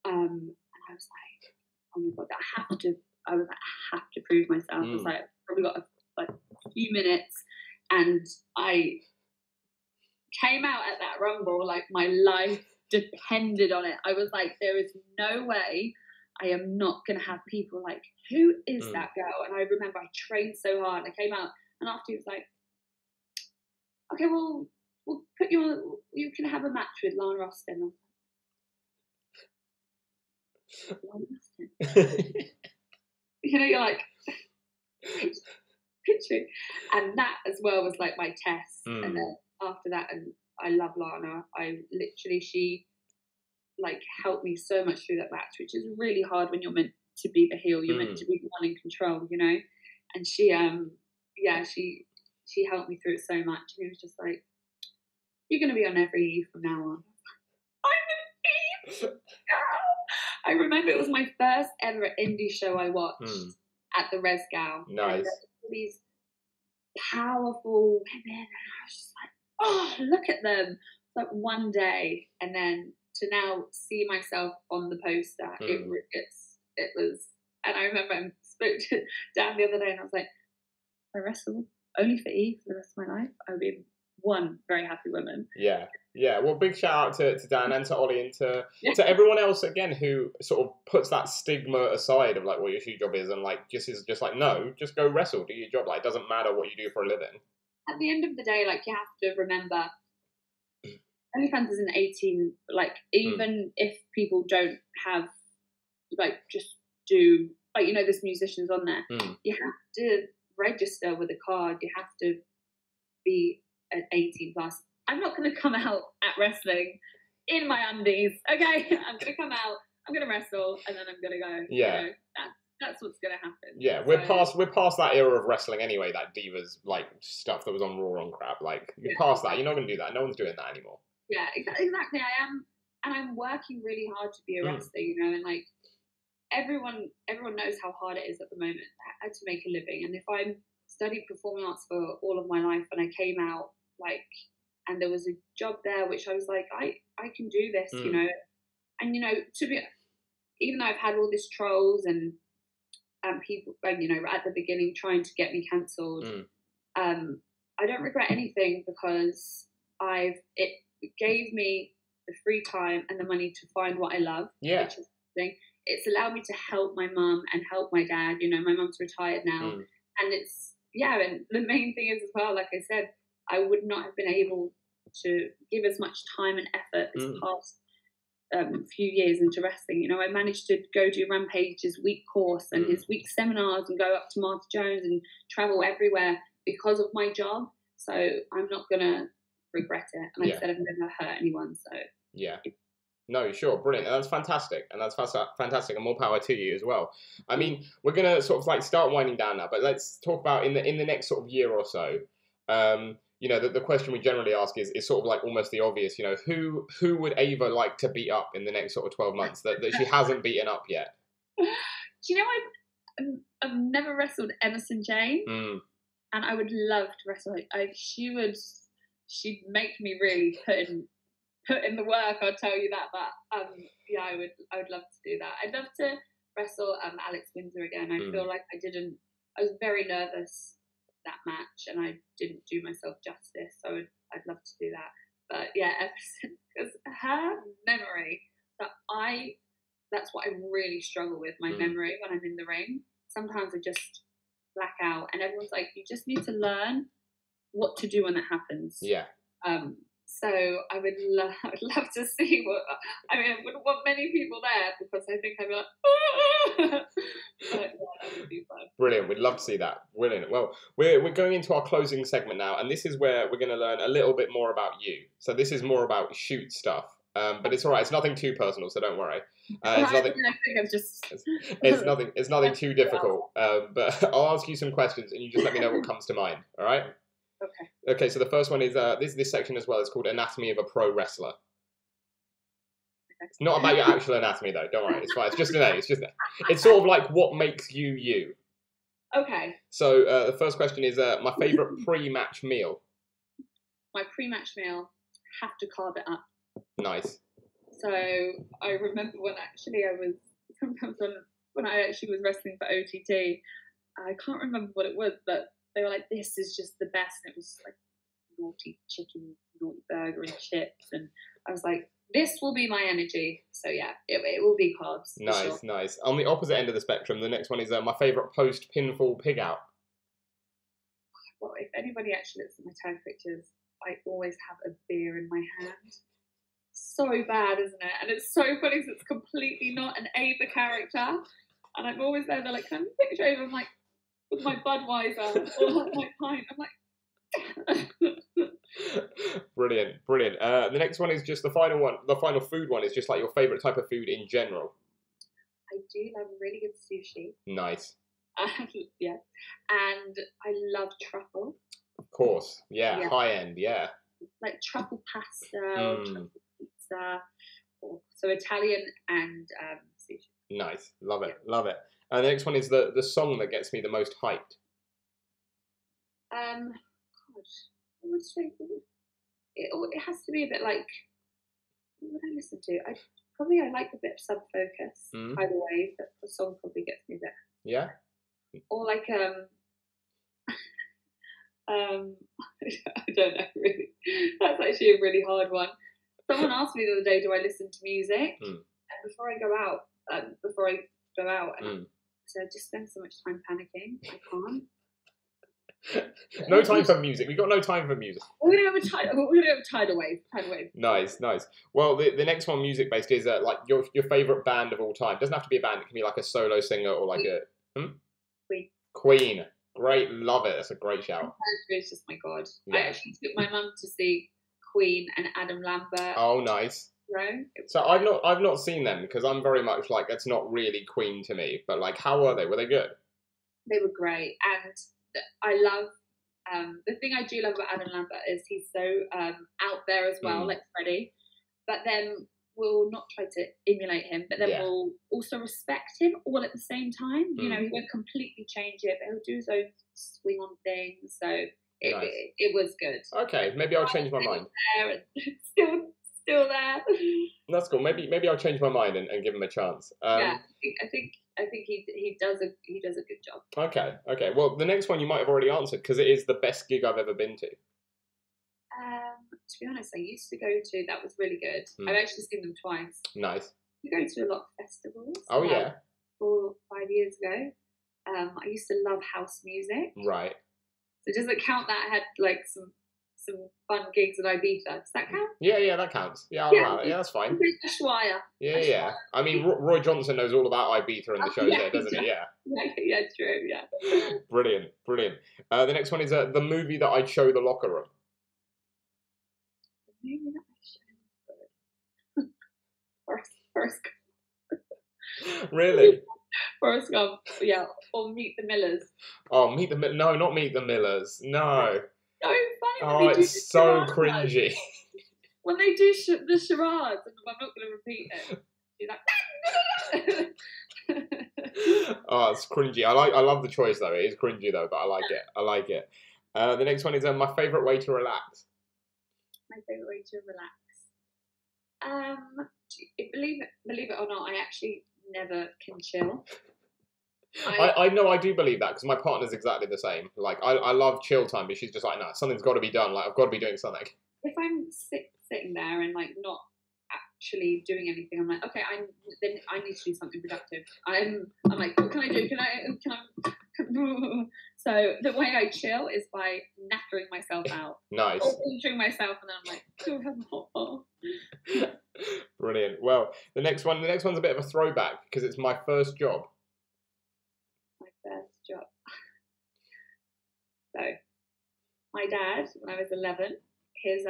I was like, oh my God, I have to prove myself. I was like, I've probably got a few minutes. And I came out at that Rumble like my life depended on it. I was like, there is no way I am not going to have people like, who is that girl? And I remember I trained so hard. I came out, and after he was like, okay, well, we'll put you on, you can have a match with Lana Austin. Lana Austin. You know, you're like, picture. And that as well was like my test. And then after that, and I love Lana. She like helped me so much through that match, which is really hard when you're meant to be the heel. You're meant to be the one in control, you know. And she helped me through it so much. And it was just like, you're going to be on every Eve from now on. I'm an Eve. I remember it was my first ever indie show I watched at the Resgal.
Nice.
And these powerful women, and I was just like, oh, look at them. Like one day, and then to now see myself on the poster, it was. And I remember I spoke to Dan the other day, and I was like, I wrestle only for Eve for the rest of my life. I would be one very happy woman.
Yeah. Well, big shout out to Dan and to Ollie and to everyone else again who sort of puts that stigma aside of like what your shoe job is and like just like, no, just go wrestle, do your job. Like, it doesn't matter what you do for a living. At
the end of the day, like, you have to remember, OnlyFans is an 18, like, even if people don't have, like, just do, like, you know, there's musicians on there, you have to register with a card, you have to be an 18 plus. I'm not going to come out at wrestling in my undies, okay? I'm going to come out, I'm going to wrestle, and then I'm going to go.
Yeah.
You know, that's what's going to happen.
Yeah, we're past that era of wrestling anyway, that divas, like, stuff that was on Raw and crap. Like, you're past that. You're not going to do that. No one's doing that anymore.
Yeah, exactly. I am, and I'm working really hard to be a wrestler, you know, and, like, everyone knows how hard it is at the moment to make a living. And if I studied performing arts for all of my life and I came out, like, and there was a job there which I was like, I can do this, you know. And, you know, even though I've had all these trolls and people, you know, at the beginning trying to get me cancelled, I don't regret anything because it gave me the free time and the money to find what I love. Yeah. Which is the thing. It's allowed me to help my mum and help my dad. You know, my mum's retired now. And and the main thing is as well, like I said, I would not have been able to give as much time and effort this past few years into wrestling. You know, I managed to go do Rampage's week course and his week seminars and go up to Martha Jones and travel everywhere because of my job. So I'm not going to regret it. And like I said, I've never hurt anyone. So
yeah. No, sure, brilliant. And that's fantastic. And that's fantastic. And more power to you as well. I mean, we're going to sort of like start winding down now, but let's talk about in the next sort of year or so, you know, the question we generally ask is sort of like almost the obvious, you know, who would Ava like to beat up in the next sort of 12 months that she hasn't beaten up yet?
Do you know, I've never wrestled Emerson Jane, and I would love to wrestle her. She'd make me really put in the work, I'll tell you that. But yeah, I would love to do that. I'd love to wrestle Alex Windsor again. I feel like I was very nervous that match and I didn't do myself justice, so I'd love to do that. But yeah, because her memory, that's what I really struggle with, my memory when I'm in the ring. Sometimes I just black out and everyone's like, you just need to learn what to do when that happens. Yeah. So I would love to see I wouldn't want many people there because I think I'd be like, but yeah, that would be fun.
Brilliant. We'd love to see that. Brilliant. Well, we're going into our closing segment now, and this is where we're going to learn a little bit more about you. So this is more about shoot stuff, but it's all right. It's nothing too personal, so don't worry. It's nothing too difficult. But I'll ask you some questions, and you just let me know what comes to mind. All right. Okay, so the first one is this section as well. It's called Anatomy of a Pro Wrestler. It's not about your actual anatomy, though. Don't worry. It's fine. It's just an A. It's just it's sort of like what makes you you.
Okay.
So the first question is my favourite pre-match meal.
My pre-match meal, have to carve it up.
Nice.
So I remember when actually when I actually was wrestling for OTT, I can't remember what it was, but they were like, "This is just the best." And it was like naughty chicken, naughty burger, and chips, and I was like, "This will be my energy." So yeah, it will be carbs.
Nice,
sure.
nice. On the opposite end of the spectrum, the next one is my favourite post-pinfall pig out.
Well, if anybody actually looks at my tag pictures, I always have a beer in my hand. So bad, isn't it? And it's so funny because it's completely not an Ava character. And I'm always there, they're like, "Can I have a picture Ava?" I'm like, with my Budweiser or like my pint. I'm like,
Brilliant, brilliant. The next one is just the final one. The final food one is just like your favourite type of food in general.
I do love really good sushi.
Nice.
Yeah. And I love truffle.
Of course. Yeah. High end, yeah.
Like truffle pasta, or truffle pizza. So Italian and sushi.
Nice. Love it. Love it. The next one is the song that gets me the most hyped.
Gosh, I would say it has to be a bit like, what would I listen to? I like a bit of Sub Focus. By the way, but the song probably gets me there.
Yeah.
Or like I don't know really. That's actually a really hard one. Someone asked me the other day, "Do I listen to music?" And before I go out, so I just spend so much time panicking. I can't.
No time for music. We've got no time for music.
We're gonna have a tidal wave.
Nice, nice. Well, the next one, music based, is like your favorite band of all time. It doesn't have to be a band. It can be like a solo singer or like Queen. Great, love it. That's a great shout.
It's just my god.
Yeah.
I actually took my mum to see Queen and Adam Lambert.
Oh, nice. So I've not seen them because I'm very much like it's not really Queen to me. But like, how were they? Were they good?
They were great, and I love the thing I do love about Adam Lambert is he's so out there as well, like Freddie. But then we'll not try to emulate him, but then we'll also respect him all at the same time. You know, he won't completely change it, but he'll do his own swing on things. So it was good.
Okay, maybe I'll change my mind.
Still there.
That's cool. Maybe I'll change my mind and give him a chance.
I think he does a good job.
Okay. Well, the next one you might have already answered because it is the best gig I've ever been to.
To be honest, I used to go to. That was really good. I've actually seen them twice.
Nice.
We go to a lot of festivals.
Oh yeah.
4 or 5 years ago, I used to love house music.
Right.
So does it count that I had like some fun gigs at Ibiza? Does that count?
Yeah, that counts. Yeah, that's fine. Yeah. I mean, Roy Johnson knows all about Ibiza and the shows there, doesn't he? Yeah.
Yeah, true. Yeah.
Brilliant. The next one is the movie that I'd show the locker room.
The movie that I showed. Forrest Gump.
Really?
Forrest Gump, yeah. Or Meet the Millers.
Oh, No, not Meet the Millers. No.
So funny.
Oh, it's so cringy.
When they do the charades, and I'm not going to repeat it. She's like.
Oh, it's cringy. I love the choice though. It is cringy though, but I like it. The next one is my favourite way to relax.
My favourite way to relax. Believe it or not, I actually never can chill.
I know, I do believe that because my partner's exactly the same. Like I love chill time, but she's just like, no, something's got to be done. Like I've got to be doing something.
If I'm sitting there and like not actually doing anything, I'm like, okay, I need to do something productive. I'm like, what can I do? Can I? So the way I chill is by knackering myself out.
Nice.
Or injuring myself, and then I'm like, go have a hot bath.
Brilliant. Well, the next one's a bit of a throwback because it's my first job.
So, my dad, when I was 11, his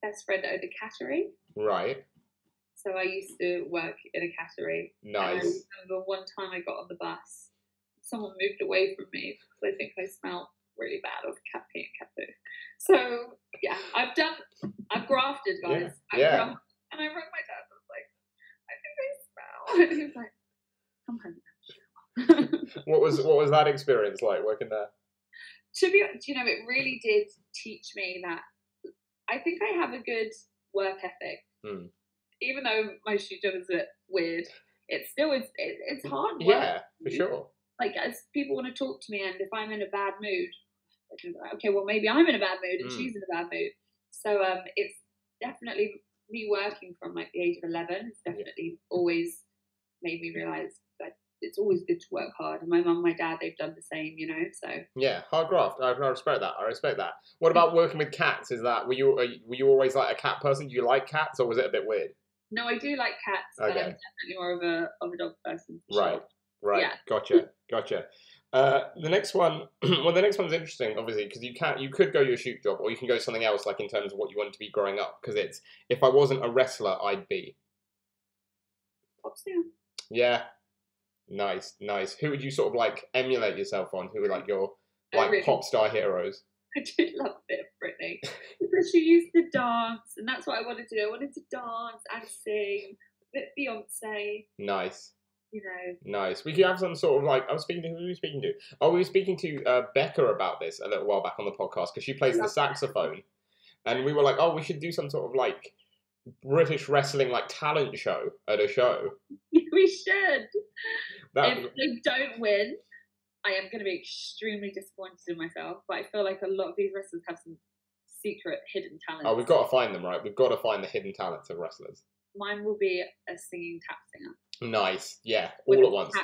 best friend owned a cattery.
Right.
So I used to work in a cattery.
Nice.
And I remember one time I got on the bus, someone moved away from me because I think I smelled really bad of cat pee and cat poo. So yeah, I've grafted, guys.
Yeah.
And I rang my dad and I was like, And he was like, come home.
What was that experience like working there?
To be honest, you know, it really did teach me that I think I have a good work ethic. Even though most YouTubers are weird, it still is. It's hard work.
Yeah, for sure.
Like, as people want to talk to me, and if I'm in a bad mood, okay, well maybe I'm in a bad mood and she's in a bad mood. So it's definitely me working from like the age of 11. It's definitely always made me realize that it's always good to work hard. And my mum, my dad, they've done the same, you know. So
yeah, hard graft. I respect that. I respect that. What about working with cats? Is that were you always like a cat person? Do you like cats, or was it a bit weird?
No, I do like cats, but I'm definitely more of a dog person.
Right,
sure.
Right. Yeah. Gotcha. The next one, well, the next one's interesting, obviously, because you could go your shoot job, or you can go something else, like in terms of what you want to be growing up. Because it's, if I wasn't a wrestler, I'd be.
Pop singer.
Yeah. Nice. Who would you sort of like emulate yourself on? Who were like your like pop star heroes?
I did love a bit of Britney because she used to dance, and that's what I wanted to do. I wanted to dance and sing with Beyonce.
Nice.
You know.
Nice. We could have some sort of like, who were we speaking to? Oh, we were speaking to Becca about this a little while back on the podcast, because she plays the saxophone, and we were like, oh, we should do some sort of like British wrestling like talent show at a show.
We should. If they don't win, I am going to be extremely disappointed in myself, but I feel like a lot of these wrestlers have some secret hidden talents.
Oh, we've got to find them, right? We've got to find the hidden talents of wrestlers.
Mine will be a singing tap singer.
Nice, yeah, all at once.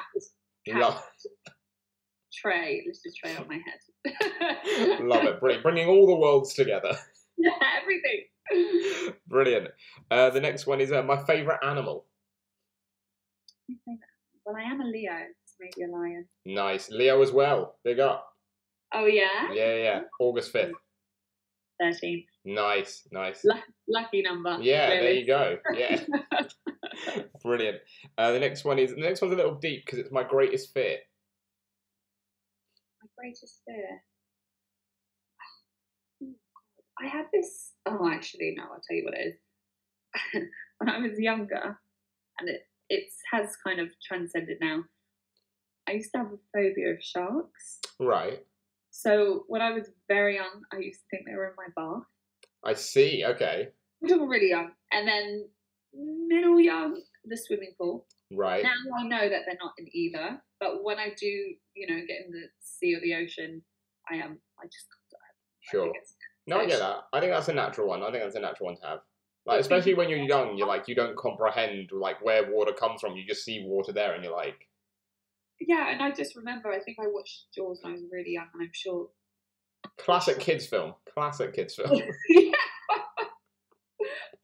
Tray, this is tray on my head.
Love it, brilliant. Bringing all the worlds together.
Yeah, everything.
Brilliant. The next one is my favourite animal.
Well, I am a Leo, so maybe a lion.
Nice. Leo as well. Big up.
Oh, yeah?
Yeah. August 5th.
13.
Nice.
Lucky number.
Yeah,
really.
There you go. Yeah. Brilliant. The next one's a little deep, because it's my greatest fear.
My greatest fear? I had this... Oh, actually, no, I'll tell you what it is. When I was younger, and it has kind of transcended now, I used to have a phobia of sharks.
Right.
So when I was very young, I used to think they were in my bath.
I see, okay.
We were really young. And then middle young, the swimming pool.
Right.
Now I know that they're not in either. But when I do, you know, get in the sea or the ocean, I just...
Sure. No, I get that. I think that's a natural one. To have. Like, especially when you're young, you're like, you don't comprehend like where water comes from. You just see water there, and you're like.
Yeah, and I just remember, I think I watched Jaws when I was really young, and I'm sure.
Classic kids film.
Yeah.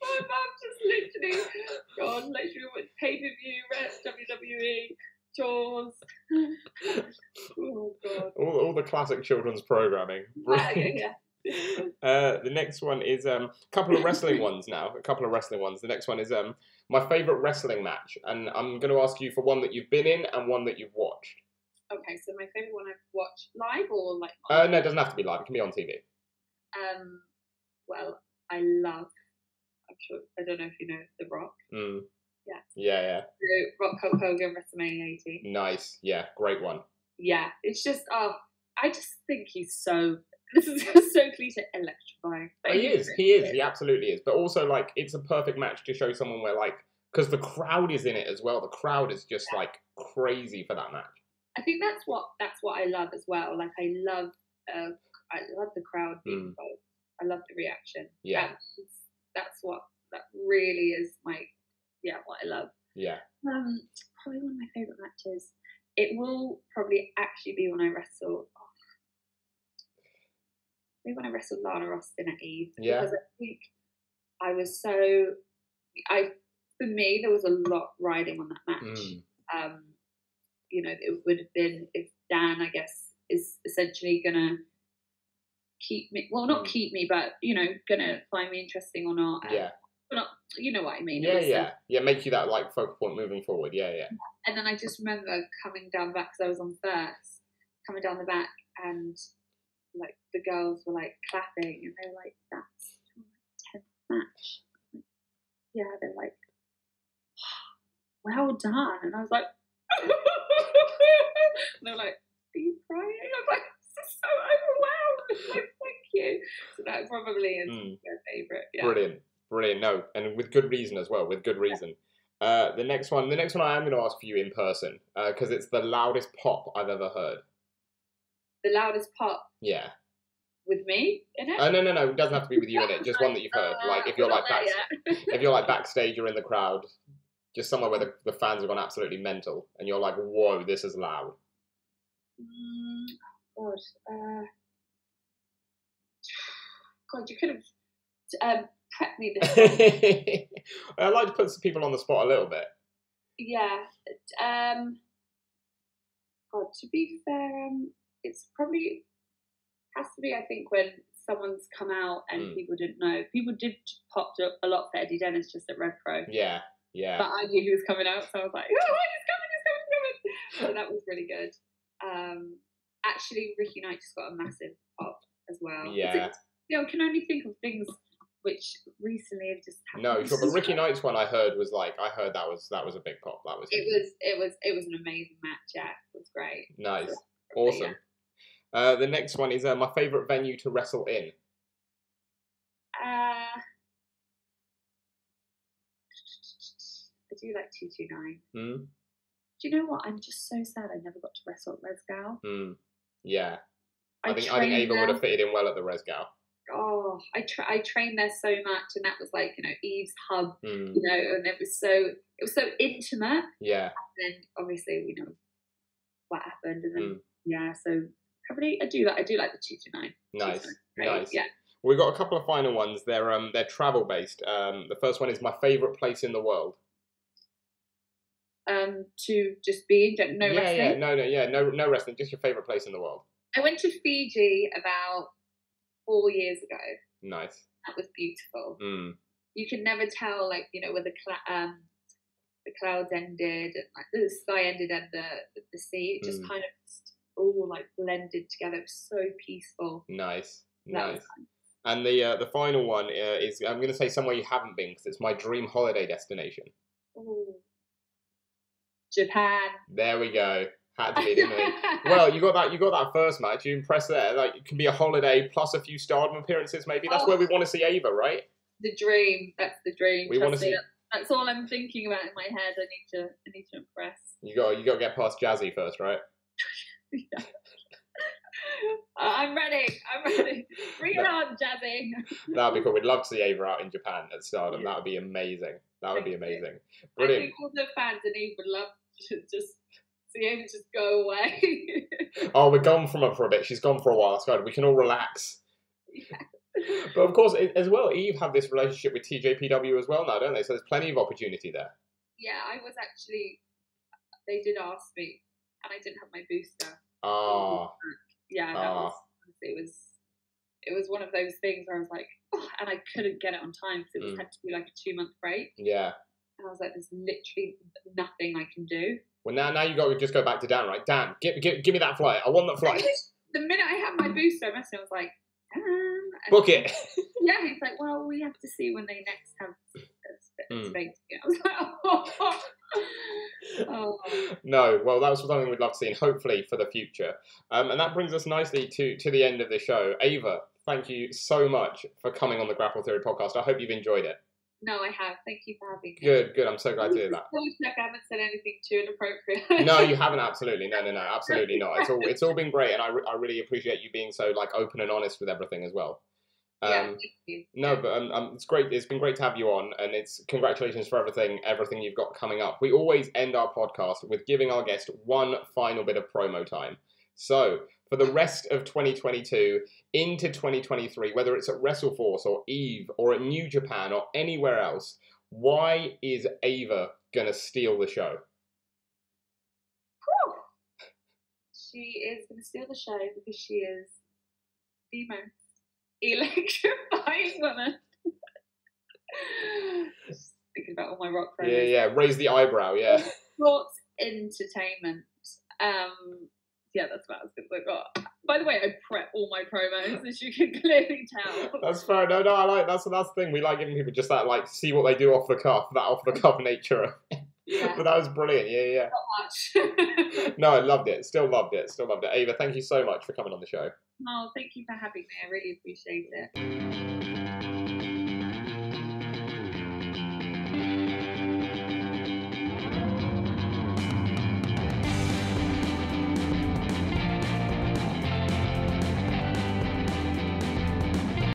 My mum just literally went pay-per-view, WWE, Jaws. Oh, God.
All the classic children's programming.
Yeah.
The next one is a couple of wrestling ones now. The next one is my favourite wrestling match, and I'm going to ask you for one that you've been in and one that you've watched.
Okay, so my favourite one I've watched live or like...
No, it doesn't have to be live. It can be on TV.
Well, I'm sure, I don't know if you know The Rock. Yeah. So Rock Hulk Hogan, WrestleMania 18.
Nice. Yeah, great one.
Yeah, it's just, I just think he's so... This is so cliche, electrifying.
He is. He absolutely is. But also, like, it's a perfect match to show someone where, like, because the crowd is in it as well. The crowd is just like crazy for that match.
I think that's what I love as well. Like, I love the crowd being involved. I love the reaction.
Yeah,
that really is what I love.
Yeah.
Probably one of my favorite matches. It will probably actually be when I wrestle. Maybe when I wrestled Lana Austin at EVE.
Yeah.
Because I think I was for me, there was a lot riding on that match. You know, it would have been if Dan, I guess, is essentially gonna keep me. Well, not keep me, but you know, gonna find me interesting or not.
Yeah.
Not, you know what I mean?
Yeah. Make you that like focal point moving forward. Yeah.
And then I just remember coming down the back because I was on first, coming down the back, and like the girls were like clapping, and they were like, "That's a 10th match." Yeah, they're like, well done. And I was like, and they were like, are you crying? I was like, this is so overwhelmed. Like, thank you. So that probably is their favourite. Yeah.
Brilliant. No, and with good reason as well. With good reason. The next one I am going to ask for you in person because it's the loudest pop I've ever heard.
The loudest pop.
Yeah.
With me in it?
Oh no! It doesn't have to be with you in it. Just one that you've heard. Like if you're like if you're like backstage or in the crowd, just somewhere where the fans have gone absolutely mental, and you're like, "Whoa, this is loud."
God, you could have prepped me this time.
I like to put some people on the spot a little bit.
Yeah. God, to be fair, it's probably has to be. I think when someone's come out and people didn't know, people did pop a lot for Eddie Dennis just at Rev Pro.
Yeah.
But I knew he was coming out, so I was like, "Oh, he's coming!" So that was really good. Actually, Ricky Knight just got a massive pop as well.
Yeah.
I can only think of things which recently have just happened.
No, sure, but Ricky Knight's one I heard was like that was a big pop. That was
it was an amazing match. Yeah, it was great.
Nice,
so,
awesome. Yeah. The next one is my favorite venue to wrestle in.
I do like 229. Do you know what? I'm just so sad I never got to wrestle at Resgal.
Yeah, I think Ava would have fitted in well at the Resgal.
Oh, I trained there so much, and that was like Eve's hub, and it was so intimate.
Yeah.
And then obviously we know what happened, and then so probably I do like the 229.
Nice.
Yeah.
We've got a couple of final ones. They're travel based. The first one is my favorite place in the world.
To just be wrestling.
No wrestling. Just your favorite place in the world.
I went to Fiji about 4 years ago.
Nice.
That was beautiful. You can never tell, where the clouds ended, and the sky ended, and the sea. It just kind of all blended together. It was so peaceful.
Nice. And the final one is I'm going to say somewhere you haven't been because it's my dream holiday destination.
Ooh. Japan.
There we go. Had to be, didn't we? Well, you got that first match. You impressed there. Like, it can be a holiday plus a few Stardom appearances. Maybe that's where we want to see Ava, right?
The dream. That's the dream.
We want to see.
That's all I'm thinking about in my head. I need to impress.
You got to get past Jazzy first, right?
Yeah. I'm ready. Bring it on, Jazzy.
That'd be cool. We'd love to see Ava out in Japan at Stardom. That would be amazing. Brilliant.
I think all the fans in Eve would love to just see Ava just go away.
Oh, we're gone from her for a bit. She's gone for a while. That's good. We can all relax.
Yeah.
But of course, as well, Eve have this relationship with TJPW as well now, don't they? So there's plenty of opportunity there.
Yeah, they did ask me, and I didn't have my booster.
Oh.
Yeah, it was one of those things where I was like, and I couldn't get it on time because it had to be like a 2-month break.
Yeah.
And I was like, there's literally nothing I can do.
Well, now you got to just go back to Dan, right? Dan, give me that flight. I want that flight.
The minute I had my booster, I messaged him. I was like,
book it.
Yeah, he's like, well, we have to see when they next have space. I was like, oh.
No, well, that was something we'd love to see, and hopefully for the future. And that brings us nicely to the end of the show. Ava, thank you so much for coming on the Grapple Theory podcast. I hope you've enjoyed it.
No, I have. Thank you for having me.
Good. I'm so glad to hear that.
I haven't said anything too inappropriate.
No, you haven't. Absolutely. No, absolutely not. It's all been great, and I really appreciate you being so open and honest with everything as well.
Thank you.
No, but it's great. It's been great to have you on, and it's congratulations for everything you've got coming up. We always end our podcast with giving our guest one final bit of promo time. So for the rest of 2022 into 2023, whether it's at WrestleForce or EVE or at New Japan or anywhere else, why is Ava gonna steal the show?
Whew. She is gonna steal the show because she is the most electrifying woman. Just thinking about all my rock promos.
Yeah. Raise the eyebrow. Yeah.
Sports entertainment. Yeah, that's what I was going to look. By the way, I prep all my promos, as you can clearly tell.
That's fair. No, I like that's the thing. We like giving people just that see what they do off the cuff, that off the cuff nature.
Yeah.
But that was brilliant. Yeah.
Not much.
No, I loved it. Still loved it. Ava, thank you so much for coming on the show.
Oh, thank you for having me. I really appreciate it.